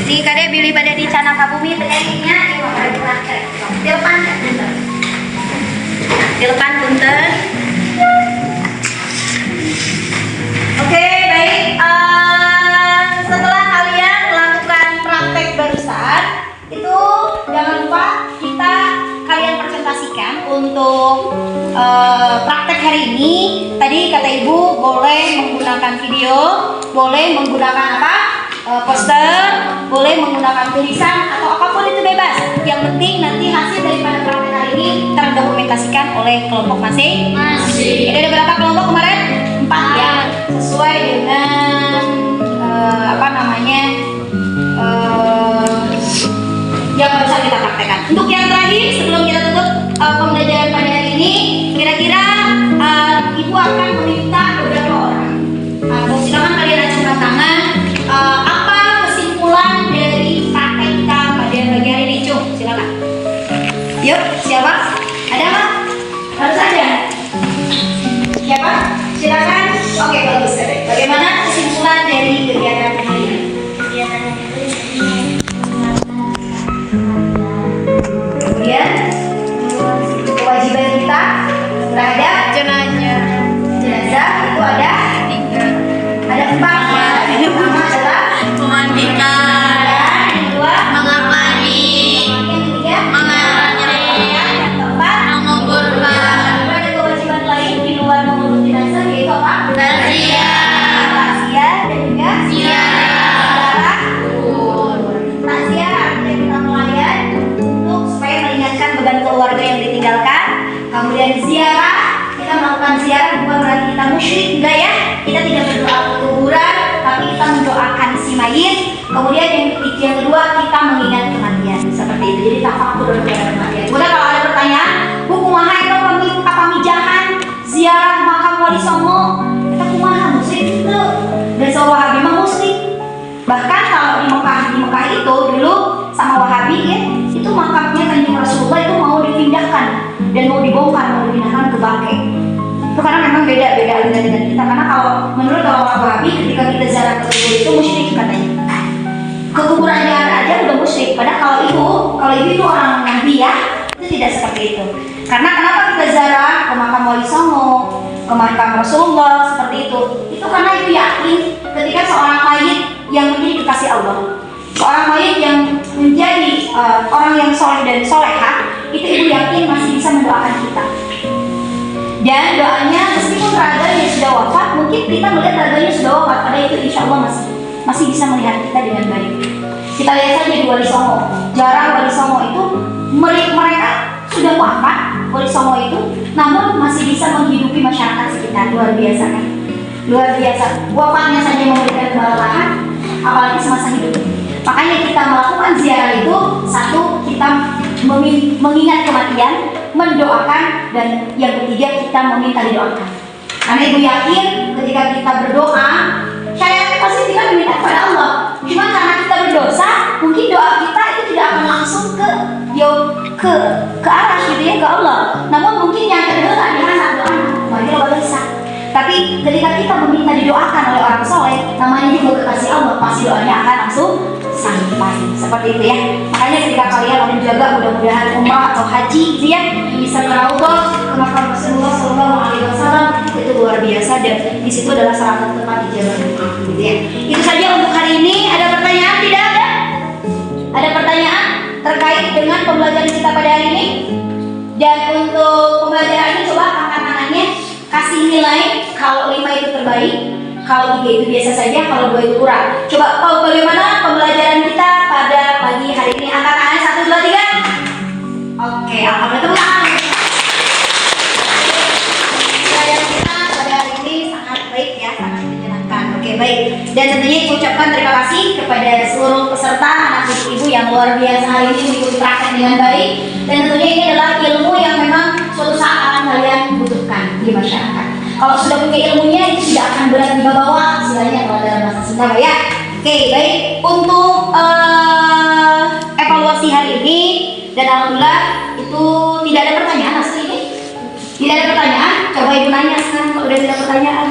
Nih kade pilih pada di Cana Kabumi penyanyinya di Wakil Praktek. Dilepan punten. Oke, baik. Setelah kalian melakukan praktek barusan, itu jangan lupa kalian presentasikan untuk praktek hari ini. Tadi kata ibu boleh menggunakan video, boleh menggunakan apa? Poster, boleh menggunakan tulisan atau apapun itu bebas. Yang penting nanti hasil daripada praktek hari ini terdokumentasikan oleh kelompok masing-masing. Ada berapa kelompok kemarin? 4 ya, sesuai dengan yang barusan kita praktekkan. Untuk yang terakhir sebelum kita tutup pembelajaran pada hari ini, kira-kira ibu akan meminta beberapa orang atau silakan kalian acungkan tangan, apa kesimpulan dari praktek kita pada pagi hari ini. Cung, silakan. Yuk, siapa? Ada nggak? Harus ada. Siapa? Silakan. Oke, bagus. Bagaimana kesimpulan dari kegiatan hari ini? Kemudian kewajiban kita terhadap jenazah itu ada 4 ya. Yang pertama adalah Memandikan, yang kedua mengapani, yang ketiga menganyai, yang keempat menguburkan, ada kewajiban lain di luar mengurus jenazah yaitu apa? takziah, Dan juga ziarah, takziah artinya kita melayan untuk supaya meringankan beban keluarga yang ditinggalkan. Kemudian ziarah, kita melakukan ziarah bukan berarti kita musyrik, enggak ya. Kita tidak berdoa ke kuburan, tapi kita mendoakan si mayit. Kemudian yang kedua kita mengingat kematian seperti itu. Jadi tafakur kepada kematian. Kemudian kalau ada pertanyaan, Bu kumaha itu pamijahan ziarah makam Wali Songo? Kita kumaha musik itu dan sama Wahabi mah musik. Bahkan kalau di Mekah itu dulu sama Wahabi ya, itu makamnya Kanjeng Rasulullah itu mau dipindahkan dan mau dibongkar, mau dipindahkan ke Bangkeng. Itu karena memang beda aliran dengan kita. Karena kalau menurut orang Wahabi ketika kita ziarah ke kubur itu musyrik katanya. Ke kuburan aja udah musyrik. Padahal kalau ibu itu orang Nabi ya, itu tidak seperti itu. Karena kenapa kita ziarah ke makam Wali Songo, ke makam Rasulullah seperti itu? Itu karena ibu yakin ketika seorang mayit yang menjadi kekasih Allah, seorang mayit yang menjadi orang yang soleh dan soleha, itu ibu yakin masih bisa mendoakan kita. Dan doanya meskipun raganya sudah wafat, mungkin kita melihat raganya sudah wafat, pada itu insya Allah masih bisa melihat kita dengan baik. Kita lihat saja di Wali Songo, jarang Wali Songo itu mereka sudah wafat, Wali Songo itu, namun masih bisa menghidupi masyarakat sekitar. Luar biasa kan? Luar biasa. Wafatnya saja memberikan kebalahan, apalagi semasa hidup. Makanya kita melakukan ziarah itu, satu, kita mengingat kematian, mendoakan, dan yang ketiga kita meminta didoakan. Karena ibu yakin ketika kita berdoa, saya pasti kita meminta kepada Allah. Cuma karena kita berdosa, mungkin doa kita itu tidak akan langsung ke arah gitu ya, ke Allah. Namun mungkin yang kedua di anak doa, bagi bisa. Tapi ketika kita meminta didoakan oleh orang soleh, namanya juga kekasih Allah, pasti doanya akan langsung sampai. Seperti itu ya. Makanya ketika kalian menjaga mudah-mudahan umrah atau haji gitu ya, bisa meraudhah ke makam Rasulullah SAW, itu luar biasa dan di situ adalah salah satu tempat ijabah doa gitu ya. Itu saja untuk hari ini. Ada pertanyaan? Tidak ada? Ada pertanyaan terkait dengan pembelajaran kita pada hari ini? Dan untuk pembelajaran ini coba angkat tangannya, kasih nilai. Kalau 5 itu terbaik, kalau 3 itu biasa saja, kalau 2 itu kurang. Coba tahu bagaimana pembelajaran kita pada pagi hari ini. Angkat tangannya 1, 2, 3. Oke, alhamdulillah. Pembelajaran kita pada hari ini sangat baik ya, sangat menyenangkan. Oke, baik. Dan tentunya saya ucapkan terima kasih kepada seluruh peserta, anak ibu yang luar biasa hari ini mengikuti praktek dengan baik. Dan tentunya ini adalah ilmu yang memang suatu saat akan kalian butuhkan di masyarakat. Kalau sudah punya ilmunya itu tidak akan berat dibawa, istilahnya kalau dalam bahasa Sunda ya. Oke, baik. Untuk evaluasi hari ini dan alhamdulillah itu tidak ada pertanyaan asli ini. Tidak ada pertanyaan. Coba ibu nanya sekarang kalau udah tidak ada pertanyaan.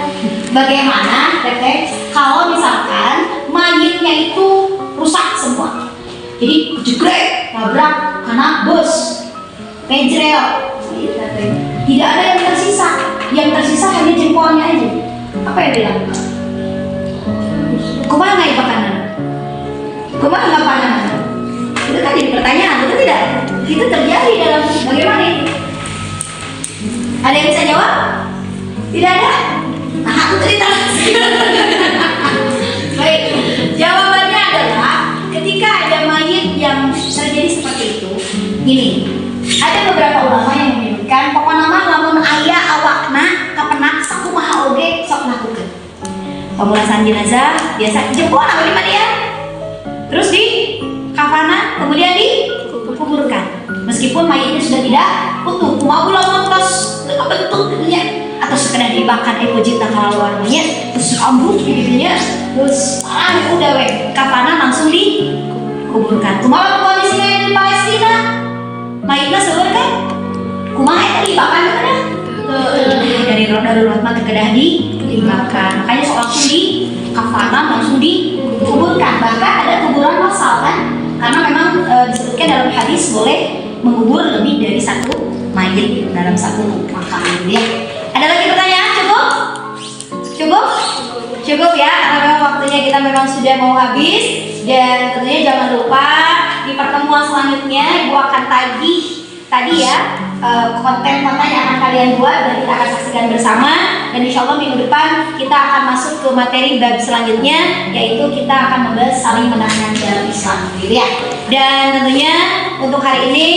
Bagaimana, Teteh, kalau misalkan mayitnya itu rusak semua? Jadi jegrek, nabrak, karena bus, ngejrel, tidak ada yang tersisa. Yang tersisa hanya jempolnya aja. Apa yang dilakukan? Kumaha nggak pakanan? Kumaha nggak pakanan? Itu kan jadi pertanyaan, betul tidak? Itu terjadi dalam bagaimana itu? Ada yang bisa jawab? Tidak ada? Nah, aku cerita. Baik, jawabannya adalah ketika ada mayit yang terjadi seperti itu, gini, ada beberapa ulama yang menyebutkan pokoknya nama lamun ayah awakna kapenak sakumaha oge sok pemulasaran jenazah biasa jempol apa gimana ya, terus di kafana kemudian dikuburkan meskipun mayatnya sudah tidak utuh, mau ulang terus bentuknya atau sekedar dibakar epojita kalau warnanya terus rambut gitu ya, terus udah kafana langsung dikuburkan. Kumaha kondisinya di Palestina mayatnya seger kan kumaha tadi dibakar kan dari roda mata kedah dibakar, makanya langsung di kafana langsung dikuburkan. Bahkan ada kuburan massal kan, karena memang disebutkan dalam hadis boleh mengubur lebih dari satu mayat dalam satu makam ya. Ada lagi pertanyaan? Cukup ya, karena memang waktunya kita memang sudah mau habis. Dan tentunya jangan lupa di pertemuan selanjutnya Ibu akan tagih tadi ya konten-konten yang akan kalian buat dan kita akan saksikan bersama. Dan insya Allah minggu depan kita akan masuk ke materi bab selanjutnya, yaitu kita akan membahas saling menangkan dalam Islam gitu ya. Dan tentunya untuk hari ini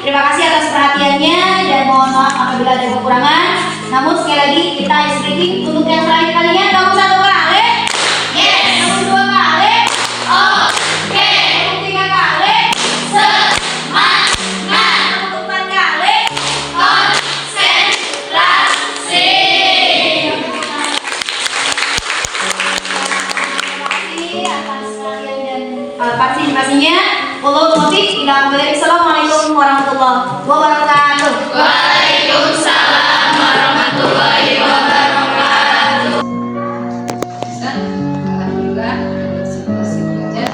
terima kasih atas perhatiannya dan mohon maaf apabila ada kekurangan. Namun sekali lagi kita speaking untuk yang terakhir kalinya, kamu satu kali, yes, kamu dua kali, oke, kamu tiga kali, semangat, kamu empat kali, konsentrasi. Terima kasih atas kalian dan partisipasinya. Assalamualaikum warahmatullahi wabarakatuh. Waalaikumsalam warahmatullahi wabarakatuh. Alhamdulillah situasi belajar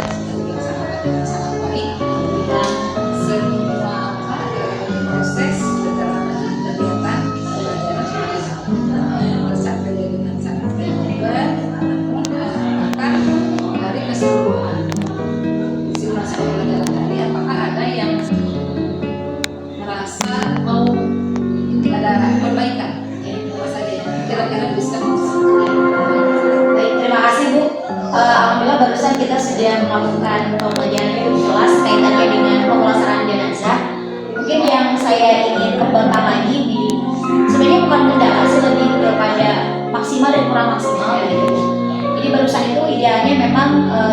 yang sangat baik. Dan semua proses perjalanan kegiatan pelajaran tercapai dengan sangat baik juga. Namun akan dari keseluruhan simulasi pelajaran tadi, apakah ada yang merasa mau ada perbaikan apa saja kira-kira bisa Baik, terima kasih Bu. Alhamdulillah barusan kita sudah melakukan pembelajaran yang jelas kaitannya dengan pemulasaran jenazah. Mungkin yang saya ingin kembangkan lagi sebenarnya bukan kendala sih, lebih kepada maksimal dan kurang maksimal gitu. Jadi barusan itu idealnya memang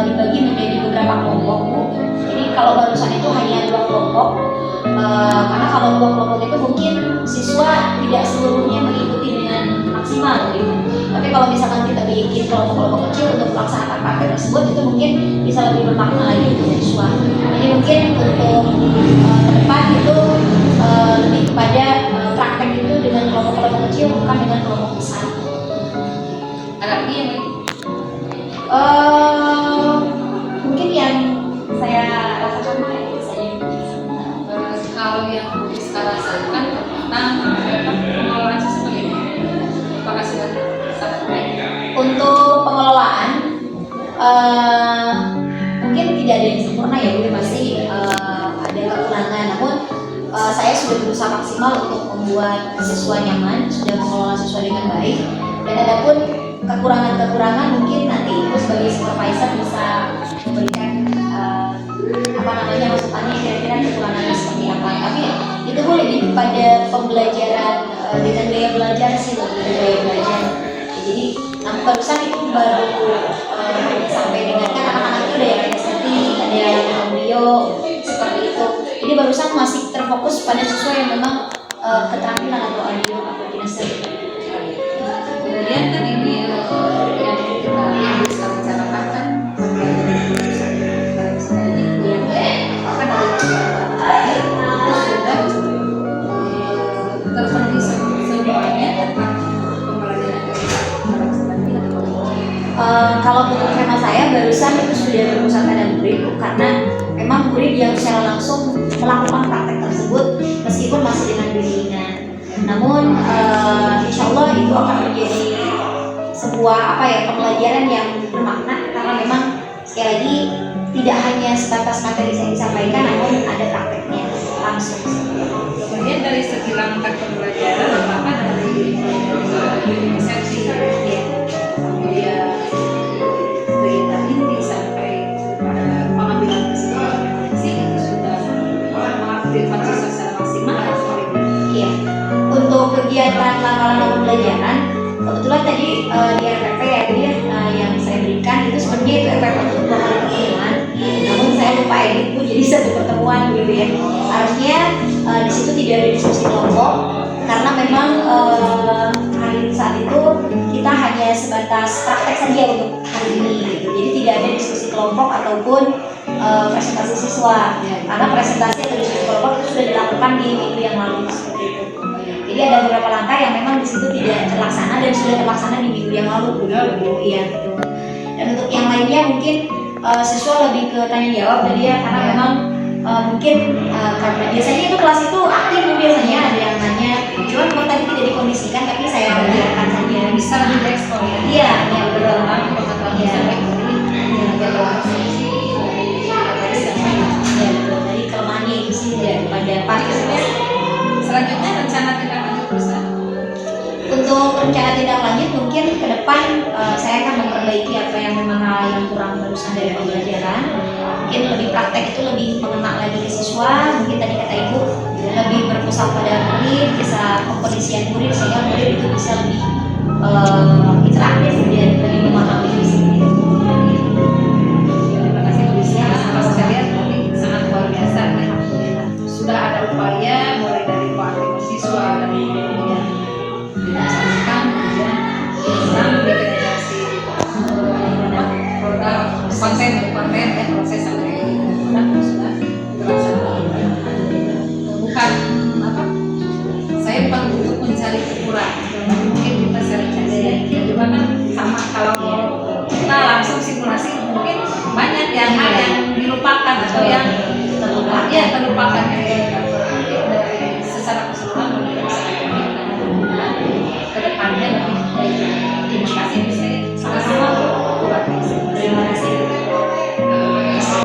dibagi menjadi beberapa kelompok Bu. Jadi kalau barusan itu hanya 2 kelompok, karena kalau 2 kelompok itu mungkin siswa tidak seluruhnya mengikuti dengan maksimal gitu. Tapi kalau misalkan kita bikin kelompok-kelompok kecil untuk melaksanakan praktek tersebut, itu mungkin bisa lebih bermakna lagi untuk siswa. Jadi mungkin untuk ke depan itu lebih kepada praktek itu dengan kelompok-kelompok kecil bukan dengan kelompok besar. ada lagi yang Mungkin yang saya rasakan itu saja. kalau yang bisa rasakan tentang pengelolaan sistem ini, apakah sudah sangat baik? Untuk pengelolaan mungkin tidak ada yang sempurna ya Bu, pasti ada kekurangan. Namun saya sudah berusaha maksimal untuk membuat siswa nyaman, sudah mengelola siswa dengan baik. Dan adapun kekurangan-kekurangan mungkin nanti Ibu sebagai supervisor bisa memberikan masukannya kira-kira kekurangannya seperti apa. Tapi itu Bu lebih pada pembelajaran dengan gaya belajar sih, lebih gaya belajar. Jadi namun barusan itu baru sampai dengan kan anak-anak itu ada yang kinestetik, ada yang audio seperti itu. Jadi barusan masih terfokus pada siswa yang memang keterampilan atau audio atau kinestetik. Kemudian kan ini yang kita bisa bicarakan kan akan ada itu sudah terpenuhi semuanya tentang pembelajaran Kalau menurut tema saya barusan itu sudah berpusat pada murid, karena memang murid yang secara langsung melakukan praktek tersebut meskipun masih dengan bimbingan. Namun insya Allah itu akan menjadi sebuah pembelajaran yang bermakna, karena memang sekali lagi tidak hanya sebatas materi yang disampaikan, namun ada prakteknya langsung. Kemudian dari segi langkah pembelajaran, apakah dari persepsi kemudian kegiatan inti sampai pada pengambilan kesimpulan itu sudah mengaktifkan siswa secara maksimal atau bagaimana? Iya, untuk kegiatan langkah-langkah pembelajaran kebetulan tadi di RPP ya, jadi ya. Harusnya di situ tidak ada diskusi kelompok karena memang hari saat itu kita hanya sebatas praktek saja untuk hari ini gitu. Jadi tidak ada diskusi kelompok ataupun presentasi siswa karena presentasi atau diskusi kelompok itu sudah dilakukan di minggu yang lalu seperti itu. Jadi ada beberapa langkah yang memang di situ tidak terlaksana dan sudah terlaksana di minggu yang lalu iya gitu. Dan untuk yang lainnya mungkin siswa lebih ke tanya jawab tadi ya karena memang mungkin karena biasanya itu kelas itu aktif biasanya ada yang nanya cuman kok tadi tidak dikondisikan tapi saya biarkan saja Bisa lebih diekspor ya. iya iya betul Iya. dari kelemahannya itu sih daripada partisipasi. Selanjutnya rencana tindak lanjut perusahaan. Untuk rencana tindak lanjut mungkin ke depan saya akan memperbaiki apa yang memang hal yang kurang barusan dari pembelajaran. Mungkin lebih praktek itu lebih mengena lagi ke siswa. Mungkin tadi kata ibu lebih berpusat pada murid, bisa pengkondisian murid sehingga murid itu bisa lebih interaktif dan lebih memahami seperti itu. Terima kasih Bu Lisya. Kalau saya lihat ini sangat luar biasa ya. Sudah ada upaya mulai dari Pak siswa dan kemudian dilaksanakan kemudian sekarang digitalisasi produk konten ya proses sampai produk sudah dilaksanakan. Bukan apa? Saya bukan untuk mencari kekurangan. Mungkin kita cari ya juga kan sama kalau kita langsung simulasi mungkin banyak yang hal yang dilupakan atau yang terlupakan